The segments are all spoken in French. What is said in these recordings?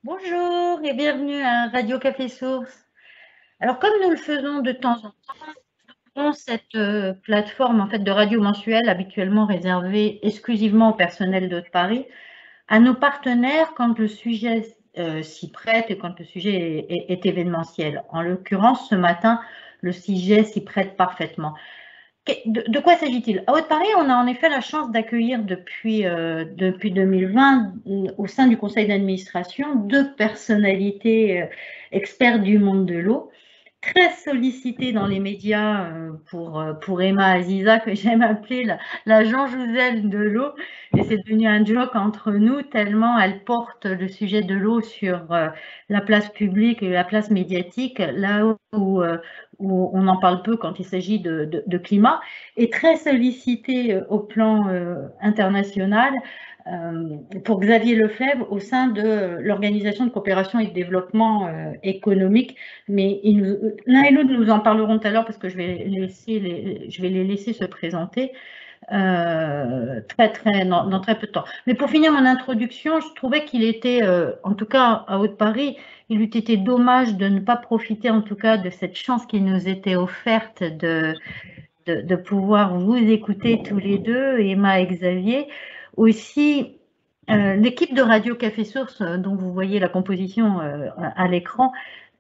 Bonjour et bienvenue à Radio Café Source. Alors comme nous le faisons de temps en temps, cette plateforme en fait de radio mensuelle habituellement réservée exclusivement au personnel de Paris, à nos partenaires quand le sujet s'y prête et quand le sujet est événementiel. En l'occurrence, ce matin, le sujet s'y prête parfaitement. De quoi s'agit-il? À Haute-Paris, on a en effet la chance d'accueillir depuis 2020 au sein du conseil d'administration deux personnalités experts du monde de l'eau, très sollicitées dans les médias pour Emma Aziza, que j'aime appeler la Jean Jouzel de l'eau. Et c'est devenu un joke entre nous, tellement elle porte le sujet de l'eau sur la place publique et la place médiatique, là où on en parle peu quand il s'agit de climat, est très sollicité au plan international pour Xavier Lefebvre au sein de l'Organisation de coopération et de développement économique. Mais l'un et l'autre nous en parlerons tout à l'heure parce que je vais les laisser se présenter dans très peu de temps. Mais pour finir mon introduction, je trouvais qu'il était, en tout cas à Haute-Paris, il eût été dommage de ne pas profiter en tout cas de cette chance qui nous était offerte de pouvoir vous écouter tous les deux, Emma et Xavier. Aussi, l'équipe de Radio Café Source, dont vous voyez la composition à l'écran,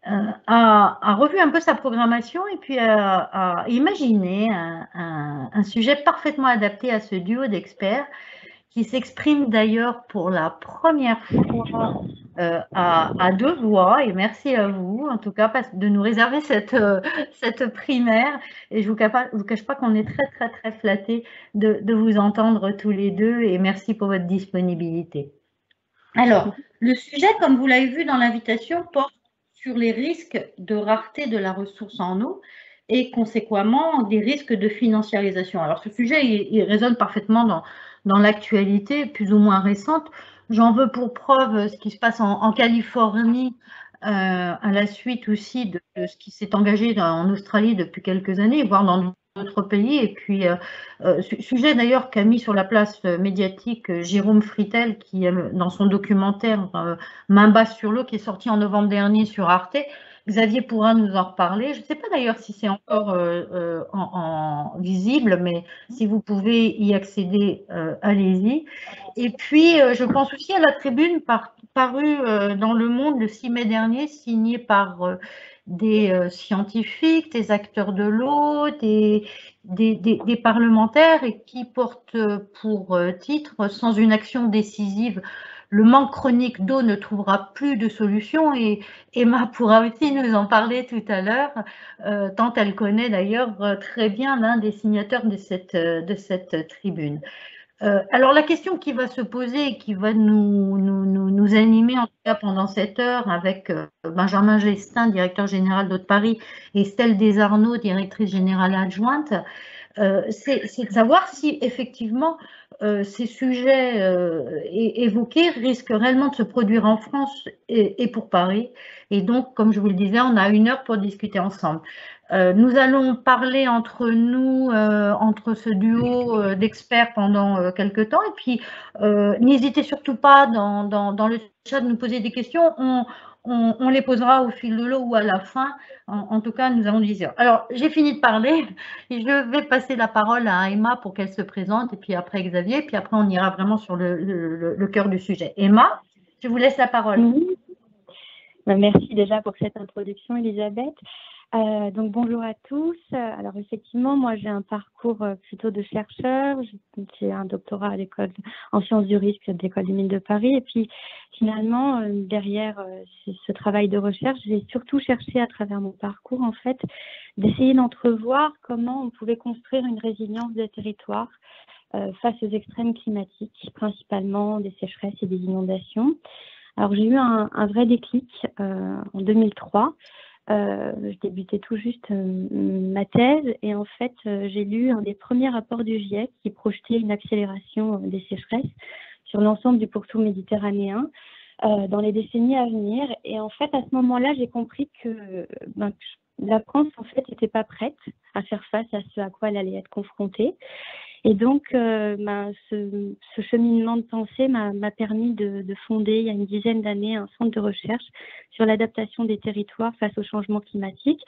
a revu un peu sa programmation et puis a imaginé un sujet parfaitement adapté à ce duo d'experts qui s'exprime d'ailleurs pour la première fois à deux voix. Et merci à vous, en tout cas, de nous réserver cette primaire. Et je ne vous cache pas qu'on est très flattés de vous entendre tous les deux. Et merci pour votre disponibilité. Alors, le sujet, comme vous l'avez vu dans l'invitation, porte sur les risques de rareté de la ressource en eau et conséquemment des risques de financiarisation. Alors, ce sujet, il résonne parfaitement dans l'actualité plus ou moins récente. J'en veux pour preuve ce qui se passe en Californie à la suite aussi de ce qui s'est engagé en Australie depuis quelques années, voire dans d'autres pays. Et puis, sujet d'ailleurs qu'a mis sur la place médiatique Jérôme Fritel, qui, dans son documentaire Main basse sur l'eau, qui est sorti en novembre dernier sur Arte. Xavier pourra nous en reparler. Je ne sais pas d'ailleurs si c'est encore visible, mais si vous pouvez y accéder, allez-y. Et puis, je pense aussi à la tribune parue dans Le Monde le 6 mai dernier, signée par des scientifiques, des acteurs de l'eau, des parlementaires et qui porte pour titre « Sans une action décisive, le manque chronique d'eau ne trouvera plus de solution ». Et Emma pourra aussi nous en parler tout à l'heure, tant elle connaît d'ailleurs très bien l'un des signataires de cette tribune. Alors la question qui va se poser et qui va nous animer en tout cas pendant cette heure avec Benjamin Gestin, directeur général d'Eau de Paris, et Estelle Desarnaud, directrice générale adjointe, c'est de savoir si effectivement ces sujets évoqués risquent réellement de se produire en France et pour Paris. Et donc, comme je vous le disais, on a 1 heure pour discuter ensemble. Nous allons parler entre nous, entre ce duo d'experts pendant quelques temps. Et puis, n'hésitez surtout pas dans le chat de nous poser des questions. On les posera au fil de l'eau ou à la fin. En tout cas, nous avons 10 heures. Alors, j'ai fini de parler. Je vais passer la parole à Emma pour qu'elle se présente. Et puis après, Xavier. Puis après, on ira vraiment sur le cœur du sujet. Emma, je vous laisse la parole. Oui. Merci déjà pour cette introduction, Elisabeth. Donc bonjour à tous. Alors effectivement, moi j'ai un parcours plutôt de chercheur. J'ai un doctorat à l'école en sciences du risque de l'École des Mines de Paris. Et puis finalement, derrière ce travail de recherche, j'ai surtout cherché à travers mon parcours en fait d'essayer d'entrevoir comment on pouvait construire une résilience des territoires face aux extrêmes climatiques, principalement des sécheresses et des inondations. Alors j'ai eu un vrai déclic en 2003. Je débutais tout juste ma thèse et en fait j'ai lu un des premiers rapports du GIEC qui projetait une accélération des sécheresses sur l'ensemble du pourtour méditerranéen dans les décennies à venir. Et en fait à ce moment-là j'ai compris que je la France, en fait, n'était pas prête à faire face à ce à quoi elle allait être confrontée. Et donc, ce cheminement de pensée m'a permis de fonder, il y a une dizaine d'années, un centre de recherche sur l'adaptation des territoires face au changement climatique,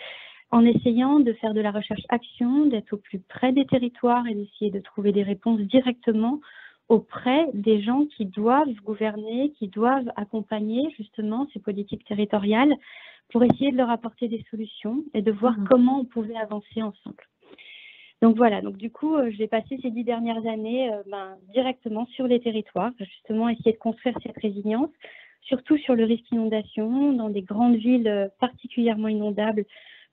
en essayant de faire de la recherche-action, d'être au plus près des territoires et d'essayer de trouver des réponses directement auprès des gens qui doivent gouverner, qui doivent accompagner justement ces politiques territoriales pour essayer de leur apporter des solutions et de voir comment on pouvait avancer ensemble. Donc voilà, donc du coup, j'ai passé ces 10 dernières années directement sur les territoires, justement essayer de construire cette résilience, surtout sur le risque d'inondation, dans des grandes villes particulièrement inondables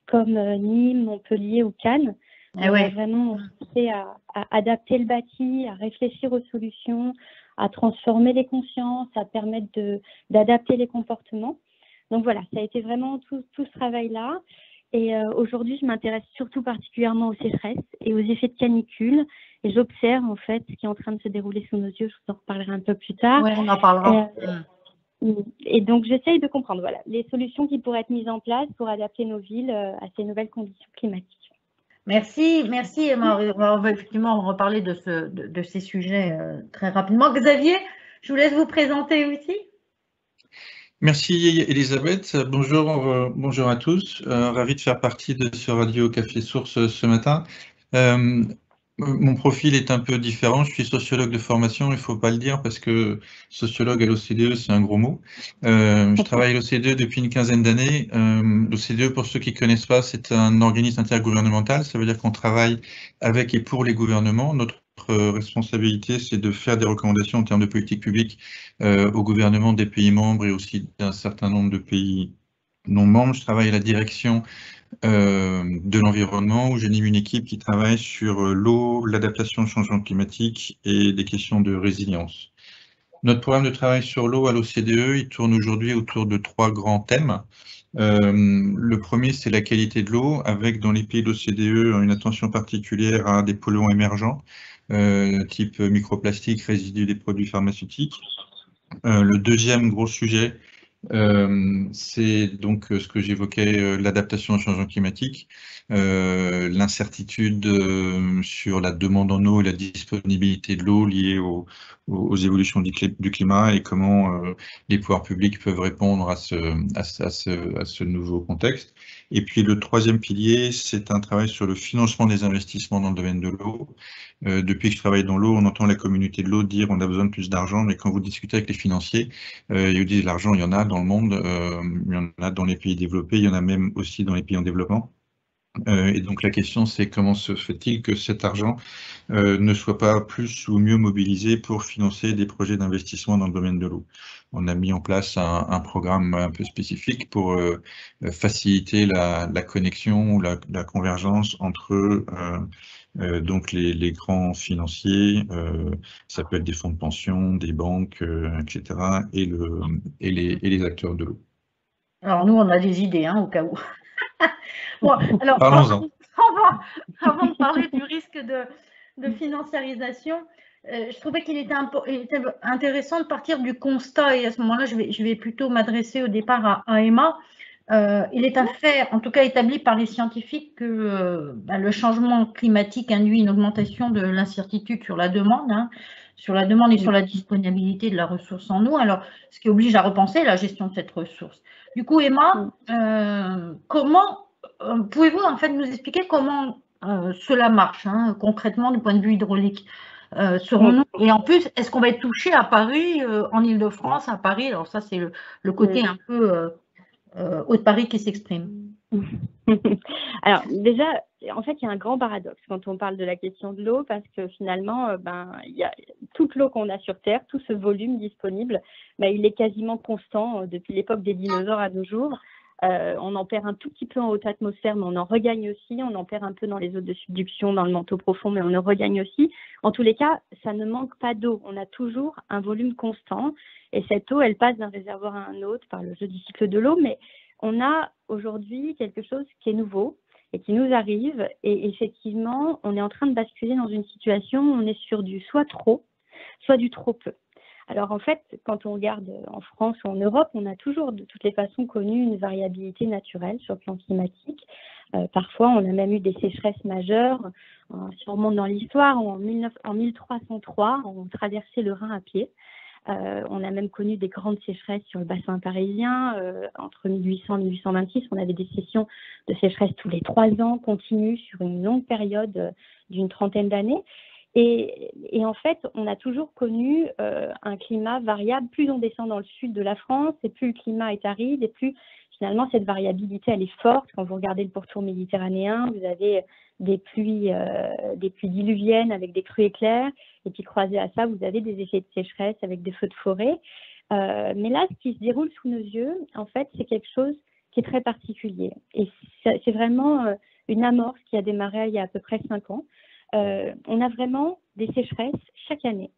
comme Nîmes, Montpellier ou Cannes. On a vraiment pensé à adapter le bâti, à réfléchir aux solutions, à transformer les consciences, à permettre d'adapter les comportements. Donc voilà, ça a été vraiment tout ce travail-là. Et aujourd'hui, je m'intéresse surtout particulièrement aux sécheresses et aux effets de canicule. Et j'observe en fait ce qui est en train de se dérouler sous nos yeux. Je vous en reparlerai un peu plus tard. Oui, on en parlera. Et donc, j'essaye de comprendre les solutions qui pourraient être mises en place pour adapter nos villes à ces nouvelles conditions climatiques. Merci Emma. On va effectivement reparler de ces sujets très rapidement. Xavier, je vous laisse vous présenter aussi. Merci Elisabeth, bonjour à tous, ravi de faire partie de ce Radio Café Source ce matin. Mon profil est un peu différent, je suis sociologue de formation, il ne faut pas le dire parce que sociologue à l'OCDE c'est un gros mot. Je travaille à l'OCDE depuis une quinzaine d'années. L'OCDE, pour ceux qui ne connaissent pas, c'est un organisme intergouvernemental, ça veut dire qu'on travaille avec et pour les gouvernements. Notre responsabilité, c'est de faire des recommandations en termes de politique publique au gouvernement des pays membres et aussi d'un certain nombre de pays non membres. Je travaille à la direction de l'environnement où j'anime une équipe qui travaille sur l'eau, l'adaptation au changement climatique et des questions de résilience. Notre programme de travail sur l'eau à l'OCDE, il tourne aujourd'hui autour de 3 grands thèmes. Le premier, c'est la qualité de l'eau, avec dans les pays de l'OCDE une attention particulière à des polluants émergents, type microplastiques, résidus des produits pharmaceutiques. Le deuxième gros sujet, c'est donc ce que j'évoquais, l'adaptation au changement climatique, l'incertitude sur la demande en eau et la disponibilité de l'eau liée aux évolutions du climat et comment les pouvoirs publics peuvent répondre à ce nouveau contexte. Et puis le troisième pilier, c'est un travail sur le financement des investissements dans le domaine de l'eau. Depuis que je travaille dans l'eau, on entend la communauté de l'eau dire on a besoin de plus d'argent, mais quand vous discutez avec les financiers, ils vous disent l'argent, il y en a dans le monde, il y en a dans les pays développés, il y en a même aussi dans les pays en développement. Et donc la question, c'est comment se fait-il que cet argent ne soit pas plus ou mieux mobilisé pour financer des projets d'investissement dans le domaine de l'eau. On a mis en place un programme un peu spécifique pour faciliter la connexion ou la convergence entre donc les grands financiers, ça peut être des fonds de pension, des banques, etc., et les acteurs de l'eau. Alors nous, on a des idées, au cas où. Bon, alors, parlons-en. Avant de parler du risque de financiarisation, je trouvais qu'il était intéressant de partir du constat, et à ce moment-là, je vais plutôt m'adresser au départ à Emma. Il est un fait, en tout cas établi par les scientifiques, que le changement climatique induit une augmentation de l'incertitude sur la demande, et sur la disponibilité de la ressource en eau, alors ce qui oblige à repenser la gestion de cette ressource. Du coup, Emma, comment pouvez-vous en fait nous expliquer comment cela marche concrètement du point de vue hydraulique? Serons-nous, et en plus, est-ce qu'on va être touché à Paris, en Île-de-France, à Paris? Alors ça, c'est le côté un peu Haut-de-Paris qui s'exprime. Alors déjà, en fait, il y a un grand paradoxe quand on parle de la question de l'eau, parce que finalement, il y a toute l'eau qu'on a sur Terre, tout ce volume disponible, il est quasiment constant depuis l'époque des dinosaures à nos jours. On en perd un tout petit peu en haute atmosphère, mais on en regagne aussi. On en perd un peu dans les eaux de subduction, dans le manteau profond, mais on en regagne aussi. En tous les cas, ça ne manque pas d'eau. On a toujours un volume constant. Et cette eau, elle passe d'un réservoir à un autre par le jeu du cycle de l'eau. Mais on a aujourd'hui quelque chose qui est nouveau et qui nous arrive. Et effectivement, on est en train de basculer dans une situation où on est sur du soit trop, soit du trop peu. Alors en fait, quand on regarde en France ou en Europe, on a toujours de toutes les façons connu une variabilité naturelle sur le plan climatique. Parfois, on a même eu des sécheresses majeures. Si on remonte dans l'histoire, en 1303, on traversait le Rhin à pied. On a même connu des grandes sécheresses sur le bassin parisien. Entre 1800 et 1826, on avait des sessions de sécheresse tous les 3 ans, continues sur une longue période d'une trentaine d'années. Et en fait, on a toujours connu un climat variable. Plus on descend dans le sud de la France, et plus le climat est aride, et plus finalement cette variabilité elle est forte. Quand vous regardez le pourtour méditerranéen, vous avez des pluies diluviennes avec des crues éclairs, et puis croisé à ça, vous avez des effets de sécheresse avec des feux de forêt. Mais là, ce qui se déroule sous nos yeux, en fait, c'est quelque chose qui est très particulier. Et c'est vraiment une amorce qui a démarré il y a à peu près 5 ans. On a vraiment des sécheresses chaque année.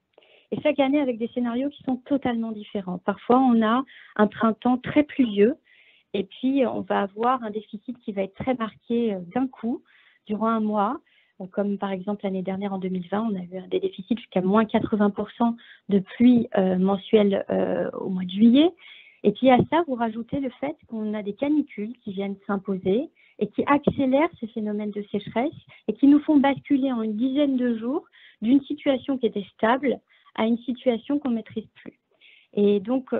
Et chaque année avec des scénarios qui sont totalement différents. Parfois, on a un printemps très pluvieux et puis on va avoir un déficit qui va être très marqué d'un coup, durant un mois. Comme par exemple l'année dernière en 2020, on a eu des déficits jusqu'à moins 80% de pluie mensuelle au mois de juillet. Et puis à ça, vous rajoutez le fait qu'on a des canicules qui viennent s'imposer et qui accélèrent ces phénomènes de sécheresse et qui nous font basculer en une dizaine de jours d'une situation qui était stable à une situation qu'on ne maîtrise plus. Et donc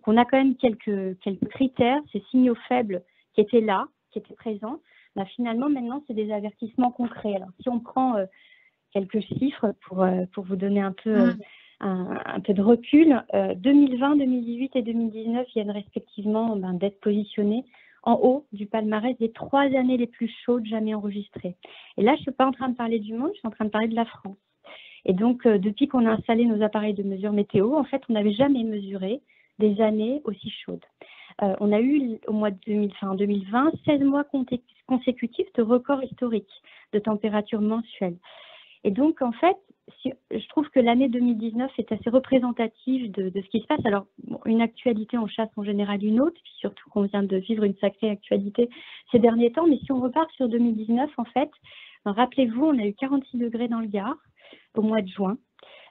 on a quand même quelques critères, ces signaux faibles qui étaient là, qui étaient présents. Bah, finalement, maintenant, c'est des avertissements concrets. Alors, si on prend quelques chiffres pour vous donner un peu de recul, 2020, 2018 et 2019 viennent respectivement d'être positionnés en haut du palmarès des 3 années les plus chaudes jamais enregistrées. Et là, je ne suis pas en train de parler du monde, je suis en train de parler de la France. Et donc, depuis qu'on a installé nos appareils de mesure météo, en fait, on n'avait jamais mesuré des années aussi chaudes. On a eu au mois de 2020 16 mois consécutifs de records historiques de température mensuelle. Et donc, en fait, je trouve que l'année 2019 est assez représentative de ce qui se passe. Alors, une actualité en chasse en général une autre, puis surtout qu'on vient de vivre une sacrée actualité ces derniers temps. Mais si on repart sur 2019, en fait, rappelez-vous, on a eu 46 degrés dans le Gard au mois de juin,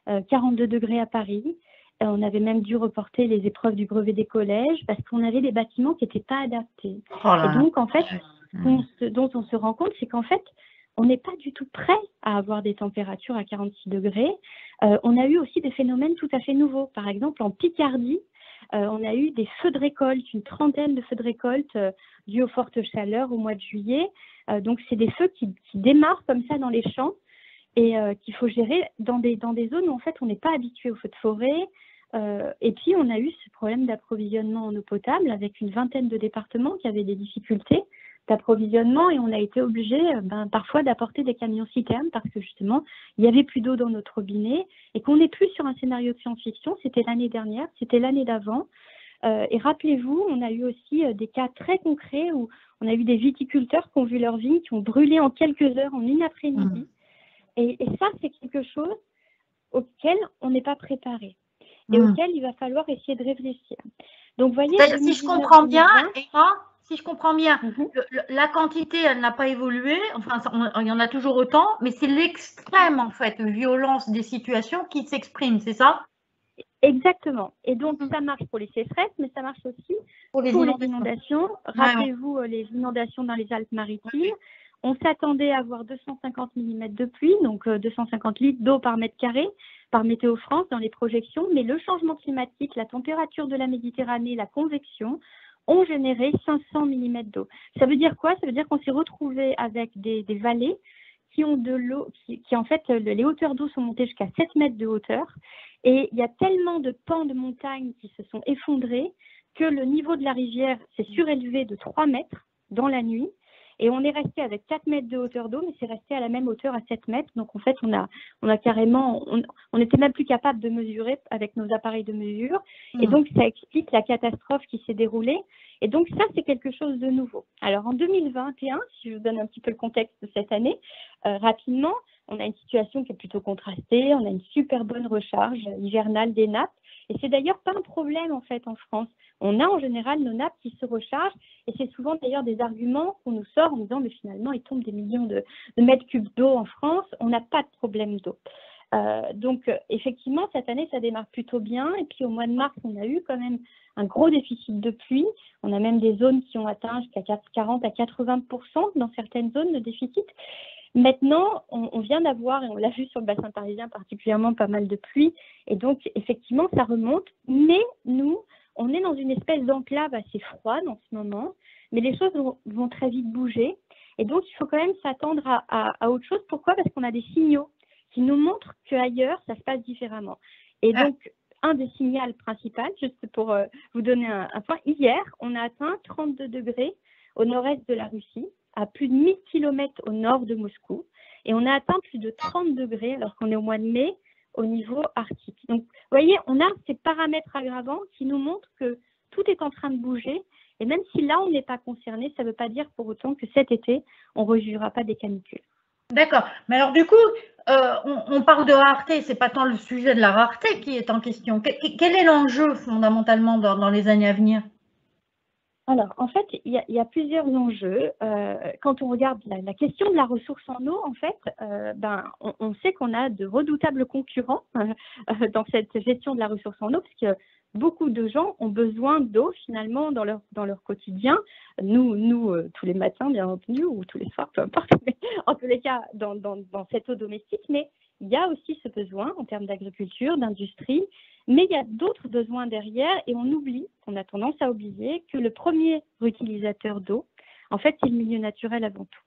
42 degrés à Paris. On avait même dû reporter les épreuves du brevet des collèges parce qu'on avait des bâtiments qui n'étaient pas adaptés. Et donc, en fait, ce dont on se rend compte, c'est qu'en fait, on n'est pas du tout prêt à avoir des températures à 46 degrés. On a eu aussi des phénomènes tout à fait nouveaux. Par exemple, en Picardie, on a eu des feux de récolte, une trentaine de feux de récolte dus aux fortes chaleurs au mois de juillet. Donc, c'est des feux qui démarrent comme ça dans les champs et qu'il faut gérer dans des zones où, en fait, on n'est pas habitué aux feux de forêt. Et puis, on a eu ce problème d'approvisionnement en eau potable avec une vingtaine de départements qui avaient des difficultés d'approvisionnement et on a été obligé parfois d'apporter des camions citernes parce que justement, il n'y avait plus d'eau dans notre robinet et qu'on n'est plus sur un scénario de science-fiction. C'était l'année dernière, c'était l'année d'avant. Et rappelez-vous, on a eu aussi des cas très concrets où on a eu des viticulteurs qui ont vu leurs vignes, qui ont brûlé en quelques heures, en une après-midi. Et ça, c'est quelque chose auquel on n'est pas préparé et auquel il va falloir essayer de réfléchir. Donc, voyez, si je comprends bien, Emma, si je comprends bien, la quantité, elle n'a pas évolué, enfin, il y en a toujours autant, mais c'est l'extrême, en fait, violence des situations qui s'exprime, c'est ça? Exactement. Et donc, ça marche pour les sécheresses, mais ça marche aussi pour les inondations. Rappelez-vous les inondations dans les Alpes-Maritimes. On s'attendait à avoir 250 mm de pluie, donc 250 litres d'eau par mètre carré, par Météo France dans les projections. Mais le changement climatique, la température de la Méditerranée, la convection ont généré 500 mm d'eau. Ça veut dire quoi? Ça veut dire qu'on s'est retrouvé avec des vallées qui ont de l'eau, qui en fait, les hauteurs d'eau sont montées jusqu'à 7 mètres de hauteur. Et il y a tellement de pans de montagne qui se sont effondrés que le niveau de la rivière s'est surélevé de 3 mètres dans la nuit. Et on est resté avec 4 mètres de hauteur d'eau, mais c'est resté à la même hauteur à 7 mètres. Donc, en fait, on a carrément, on n'était même plus capable de mesurer avec nos appareils de mesure. Et donc, ça explique la catastrophe qui s'est déroulée. Et donc, ça, c'est quelque chose de nouveau. Alors, en 2021, si je vous donne un petit peu le contexte de cette année, rapidement, on a une situation qui est plutôt contrastée. On a une super bonne recharge hivernale des nappes. Et c'est d'ailleurs pas un problème, en fait, en France. On a en général nos nappes qui se rechargent et c'est souvent d'ailleurs des arguments qu'on nous sort en disant mais finalement il tombe des millions de mètres cubes d'eau en France, on n'a pas de problème d'eau. Donc, effectivement, cette année, ça démarre plutôt bien. Et puis, au mois de mars, on a eu quand même un gros déficit de pluie. On a même des zones qui ont atteint jusqu'à 40 à 80% dans certaines zones de déficit. Maintenant, on vient d'avoir, et on l'a vu sur le bassin parisien particulièrement, pas mal de pluie. Et donc, effectivement, ça remonte. Mais nous, on est dans une espèce d'enclave assez froide en ce moment. Mais les choses vont très vite bouger. Et donc, il faut quand même s'attendre à autre chose. Pourquoi? Parce qu'on a des signaux qui nous montrent qu'ailleurs, ça se passe différemment. Et donc, un des signaux principaux, juste pour vous donner un point, hier, on a atteint 32 degrés au nord-est de la Russie, à plus de 1000 km au nord de Moscou. Et on a atteint plus de 30 degrés alors qu'on est au mois de mai au niveau arctique. Donc, vous voyez, on a ces paramètres aggravants qui nous montrent que tout est en train de bouger. Et même si là, on n'est pas concerné, ça ne veut pas dire pour autant que cet été, on ne rejouera pas des canicules. D'accord. Mais alors, du coup, on parle de rareté. Ce n'est pas tant le sujet de la rareté qui est en question. Quel est l'enjeu fondamentalement dans les années à venir? Alors, en fait, il y a plusieurs enjeux. Quand on regarde la question de la ressource en eau, en fait, on sait qu'on a de redoutables concurrents dans cette gestion de la ressource en eau, parce que beaucoup de gens ont besoin d'eau finalement dans leur quotidien. Nous tous les matins, bien entendu, ou tous les soirs, peu importe, mais en tous les cas, dans cette eau domestique. Mais il y a aussi ce besoin en termes d'agriculture, d'industrie. Mais il y a d'autres besoins derrière et on a tendance à oublier que le premier utilisateur d'eau, en fait, c'est le milieu naturel avant tout.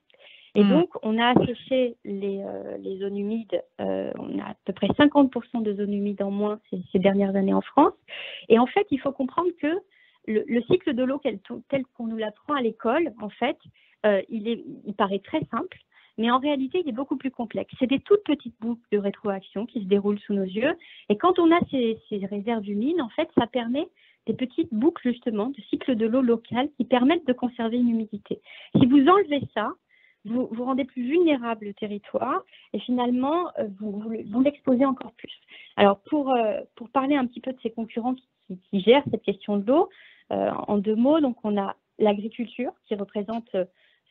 Et donc, on a asséché les zones humides, on a à peu près 50% de zones humides en moins ces dernières années en France. Et en fait, il faut comprendre que le cycle de l'eau tel qu'on nous l'apprend à l'école, en fait, il paraît très simple. Mais en réalité, il est beaucoup plus complexe. C'est des toutes petites boucles de rétroaction qui se déroulent sous nos yeux. Et quand on a ces réserves humides, en fait, ça permet des petites boucles, justement, de cycle de l'eau locale qui permettent de conserver une humidité. Si vous enlevez ça, vous rendez plus vulnérable le territoire et finalement, vous l'exposez encore plus. Alors, pour parler un petit peu de ces concurrents qui gèrent cette question de l'eau, en deux mots, donc on a l'agriculture qui représente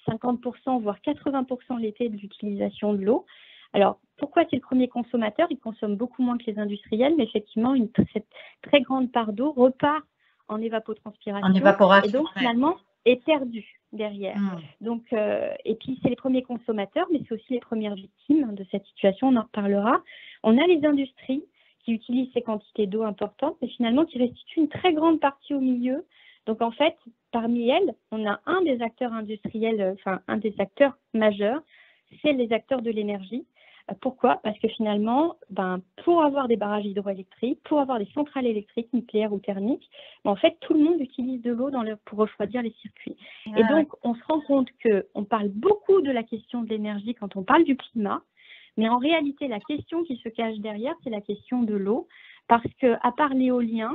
50%, voire 80% l'été de l'utilisation de l'eau. Alors, pourquoi c'est le premier consommateur? Il consomme beaucoup moins que les industriels, mais effectivement, cette très grande part d'eau repart en évapotranspiration. Et donc, finalement, est perdue derrière. Donc, et puis, c'est les premiers consommateurs, mais c'est aussi les premières victimes de cette situation. On en reparlera. On a les industries qui utilisent ces quantités d'eau importantes, mais finalement, qui restituent une très grande partie au milieu. Donc, en fait, parmi elles, on a un des acteurs industriels, un des acteurs majeurs, c'est les acteurs de l'énergie. Pourquoi? Parce que finalement, pour avoir des barrages hydroélectriques, pour avoir des centrales électriques, nucléaires ou thermiques, en fait, tout le monde utilise de l'eau pour refroidir les circuits. Et donc, on se rend compte qu'on parle beaucoup de la question de l'énergie quand on parle du climat, mais en réalité, la question qui se cache derrière, c'est la question de l'eau, parce qu'à part l'éolien,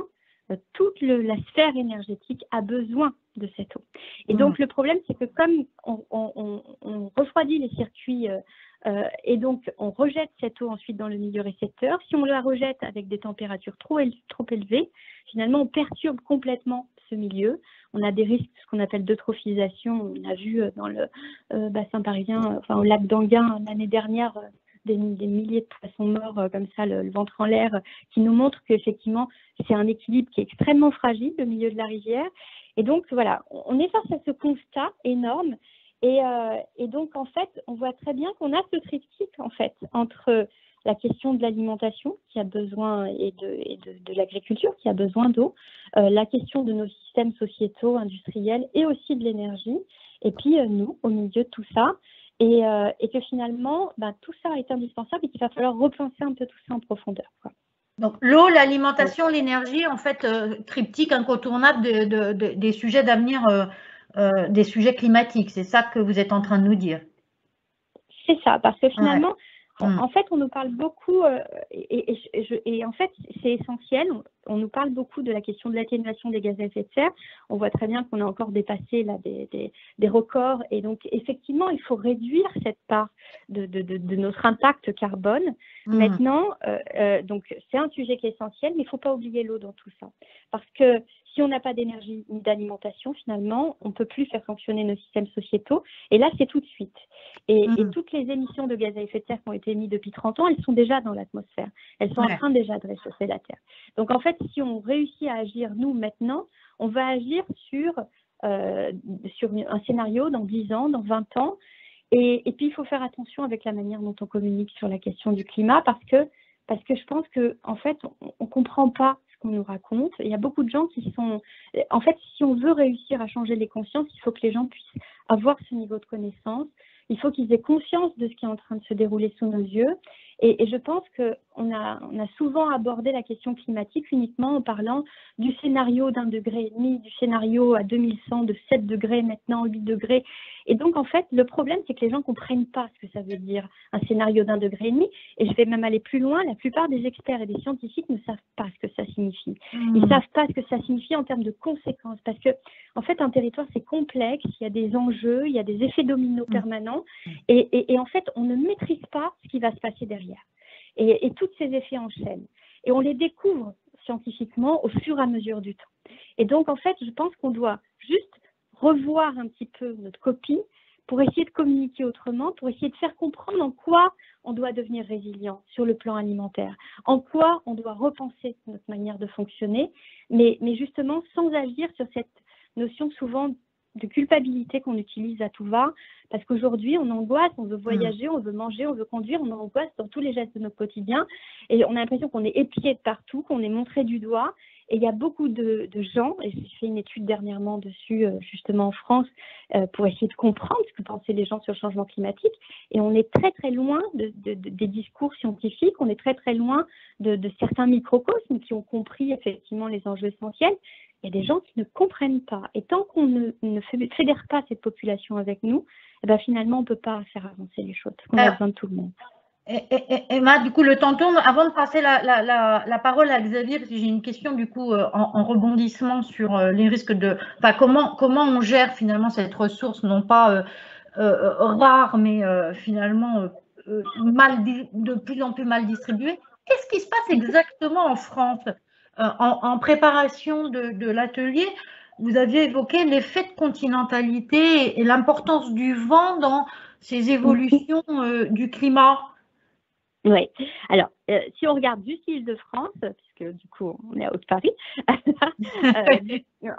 toute la sphère énergétique a besoin de cette eau. Et donc, le problème, c'est que comme on refroidit les circuits et donc on rejette cette eau ensuite dans le milieu récepteur, si on la rejette avec des températures trop élevées, finalement, on perturbe complètement ce milieu. On a des risques, ce qu'on appelle d'eutrophisation. On a vu dans le bassin parisien, au lac d'Anguin l'année dernière, des milliers de poissons morts comme ça, le ventre en l'air, qui nous montrent qu'effectivement, c'est un équilibre qui est extrêmement fragile, le milieu de la rivière. Et donc, voilà, on est face à ce constat énorme. Et donc, en fait, on voit très bien qu'on a ce triptyque, en fait, entre la question de l'alimentation qui a besoin et de l'agriculture qui a besoin d'eau, la question de nos systèmes sociétaux, industriels et aussi de l'énergie. Et puis, nous, au milieu de tout ça, et que finalement, tout ça est indispensable et qu'il va falloir repenser un peu tout ça en profondeur, quoi. Donc, l'eau, l'alimentation, l'énergie, en fait, triptyque incontournable des sujets d'avenir, des sujets climatiques. C'est ça que vous êtes en train de nous dire. C'est ça, parce que finalement, en fait, on nous parle beaucoup, et en fait, c'est essentiel. on nous parle beaucoup de la question de l'atténuation des gaz à effet de serre. On voit très bien qu'on a encore dépassé là, des records. Et donc, effectivement, il faut réduire cette part de notre impact carbone. Maintenant, donc c'est un sujet qui est essentiel, mais il ne faut pas oublier l'eau dans tout ça. Parce que si on n'a pas d'énergie ni d'alimentation, finalement, on ne peut plus faire fonctionner nos systèmes sociétaux. Et là, c'est tout de suite. Et toutes les émissions de gaz à effet de serre qui ont été émises depuis 30 ans, elles sont déjà dans l'atmosphère. Elles sont en train déjà de réchauffer la Terre. Donc, en fait, si on réussit à agir, nous, maintenant, on va agir sur un scénario dans 10 ans, dans 20 ans. Et puis, il faut faire attention avec la manière dont on communique sur la question du climat parce que je pense qu'en fait, on ne comprend pas ce qu'on nous raconte. Il y a beaucoup de gens qui sont… En fait, si on veut réussir à changer les consciences, il faut que les gens puissent avoir ce niveau de connaissance. Il faut qu'ils aient conscience de ce qui est en train de se dérouler sous nos yeux. Et je pense qu'on a souvent abordé la question climatique uniquement en parlant du scénario d'1,5 degré, du scénario à 2100 de 7 degrés, maintenant 8 degrés. Et donc, en fait, le problème, c'est que les gens ne comprennent pas ce que ça veut dire, un scénario d'1,5 degré. Et je vais même aller plus loin, la plupart des experts et des scientifiques ne savent pas ce que ça signifie. Ils ne savent pas ce que ça signifie en termes de conséquences. Parce que, en fait, un territoire, c'est complexe, il y a des enjeux, il y a des effets dominos permanents. Et en fait, on ne maîtrise pas ce qui va se passer derrière. Et tous ces effets enchaînent. Et on les découvre scientifiquement au fur et à mesure du temps. Et donc, en fait, je pense qu'on doit juste revoir un petit peu notre copie pour essayer de communiquer autrement, pour essayer de faire comprendre en quoi on doit devenir résilient sur le plan alimentaire, en quoi on doit repenser notre manière de fonctionner, mais justement sans agir sur cette notion souvent de culpabilité qu'on utilise à tout va, parce qu'aujourd'hui, on angoisse, on veut voyager, on veut manger, on veut conduire, on angoisse dans tous les gestes de notre quotidien, et on a l'impression qu'on est épié de partout, qu'on est montré du doigt, et il y a beaucoup de gens, et j'ai fait une étude dernièrement dessus, justement en France, pour essayer de comprendre ce que pensaient les gens sur le changement climatique, et on est très très loin des discours scientifiques, on est très très loin de certains microcosmes qui ont compris effectivement les enjeux essentiels. Il y a des gens qui ne comprennent pas. Et tant qu'on ne fédère pas cette population avec nous, eh ben finalement, on ne peut pas faire avancer les choses. On a besoin de tout le monde. Emma, du coup, le temps tourne. Avant de passer la parole à Xavier, parce que j'ai une question du coup en rebondissement sur les risques de… Enfin, comment on gère finalement cette ressource, non pas rare, mais finalement de plus en plus mal distribuée. Qu'est-ce qui se passe exactement en France en préparation de l'atelier, vous aviez évoqué l'effet de continentalité et l'importance du vent dans ces évolutions du climat. Oui. Alors, si on regarde juste l'Île-de-France, puisque du coup, on est à Haute-Paris,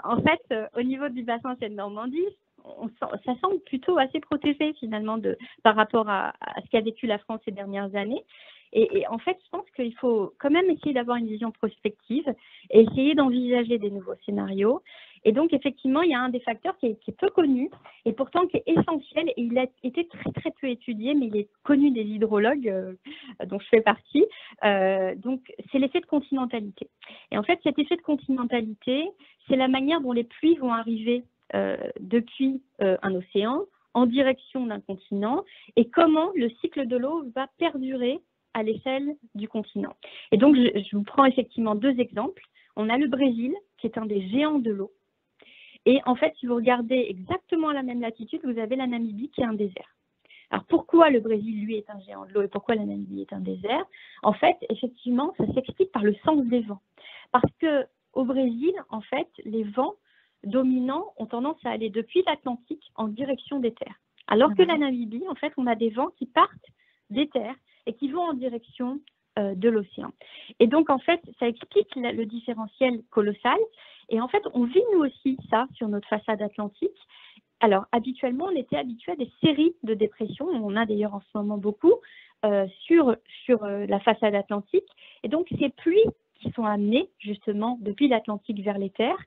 en fait, au niveau du bassin Seine-Normandie, ça semble plutôt assez protégé finalement par rapport à ce qu'a vécu la France ces dernières années. Et en fait, je pense qu'il faut quand même essayer d'avoir une vision prospective et essayer d'envisager des nouveaux scénarios. Et donc, effectivement, il y a un des facteurs qui est peu connu et pourtant qui est essentiel. Et il a été très, très peu étudié, mais il est connu des hydrologues dont je fais partie. Donc, c'est l'effet de continentalité. Et en fait, cet effet de continentalité, c'est la manière dont les pluies vont arriver depuis un océan en direction d'un continent et comment le cycle de l'eau va perdurer à l'échelle du continent. Et donc, je vous prends effectivement deux exemples. On a le Brésil, qui est un des géants de l'eau. Et en fait, si vous regardez exactement à la même latitude, vous avez la Namibie, qui est un désert. Alors, pourquoi le Brésil, lui, est un géant de l'eau et pourquoi la Namibie est un désert? En fait, effectivement, ça s'explique par le sens des vents. Parce qu'au Brésil, en fait, les vents dominants ont tendance à aller depuis l'Atlantique en direction des terres. Alors que la Namibie, en fait, on a des vents qui partent des terres et qui vont en direction de l'océan. Et donc, en fait, ça explique le différentiel colossal. Et en fait, on vit nous aussi ça sur notre façade atlantique. Alors, habituellement, on était habitué à des séries de dépressions. On en a d'ailleurs en ce moment beaucoup sur la façade atlantique. Et donc, ces pluies qui sont amenées justement depuis l'Atlantique vers les terres,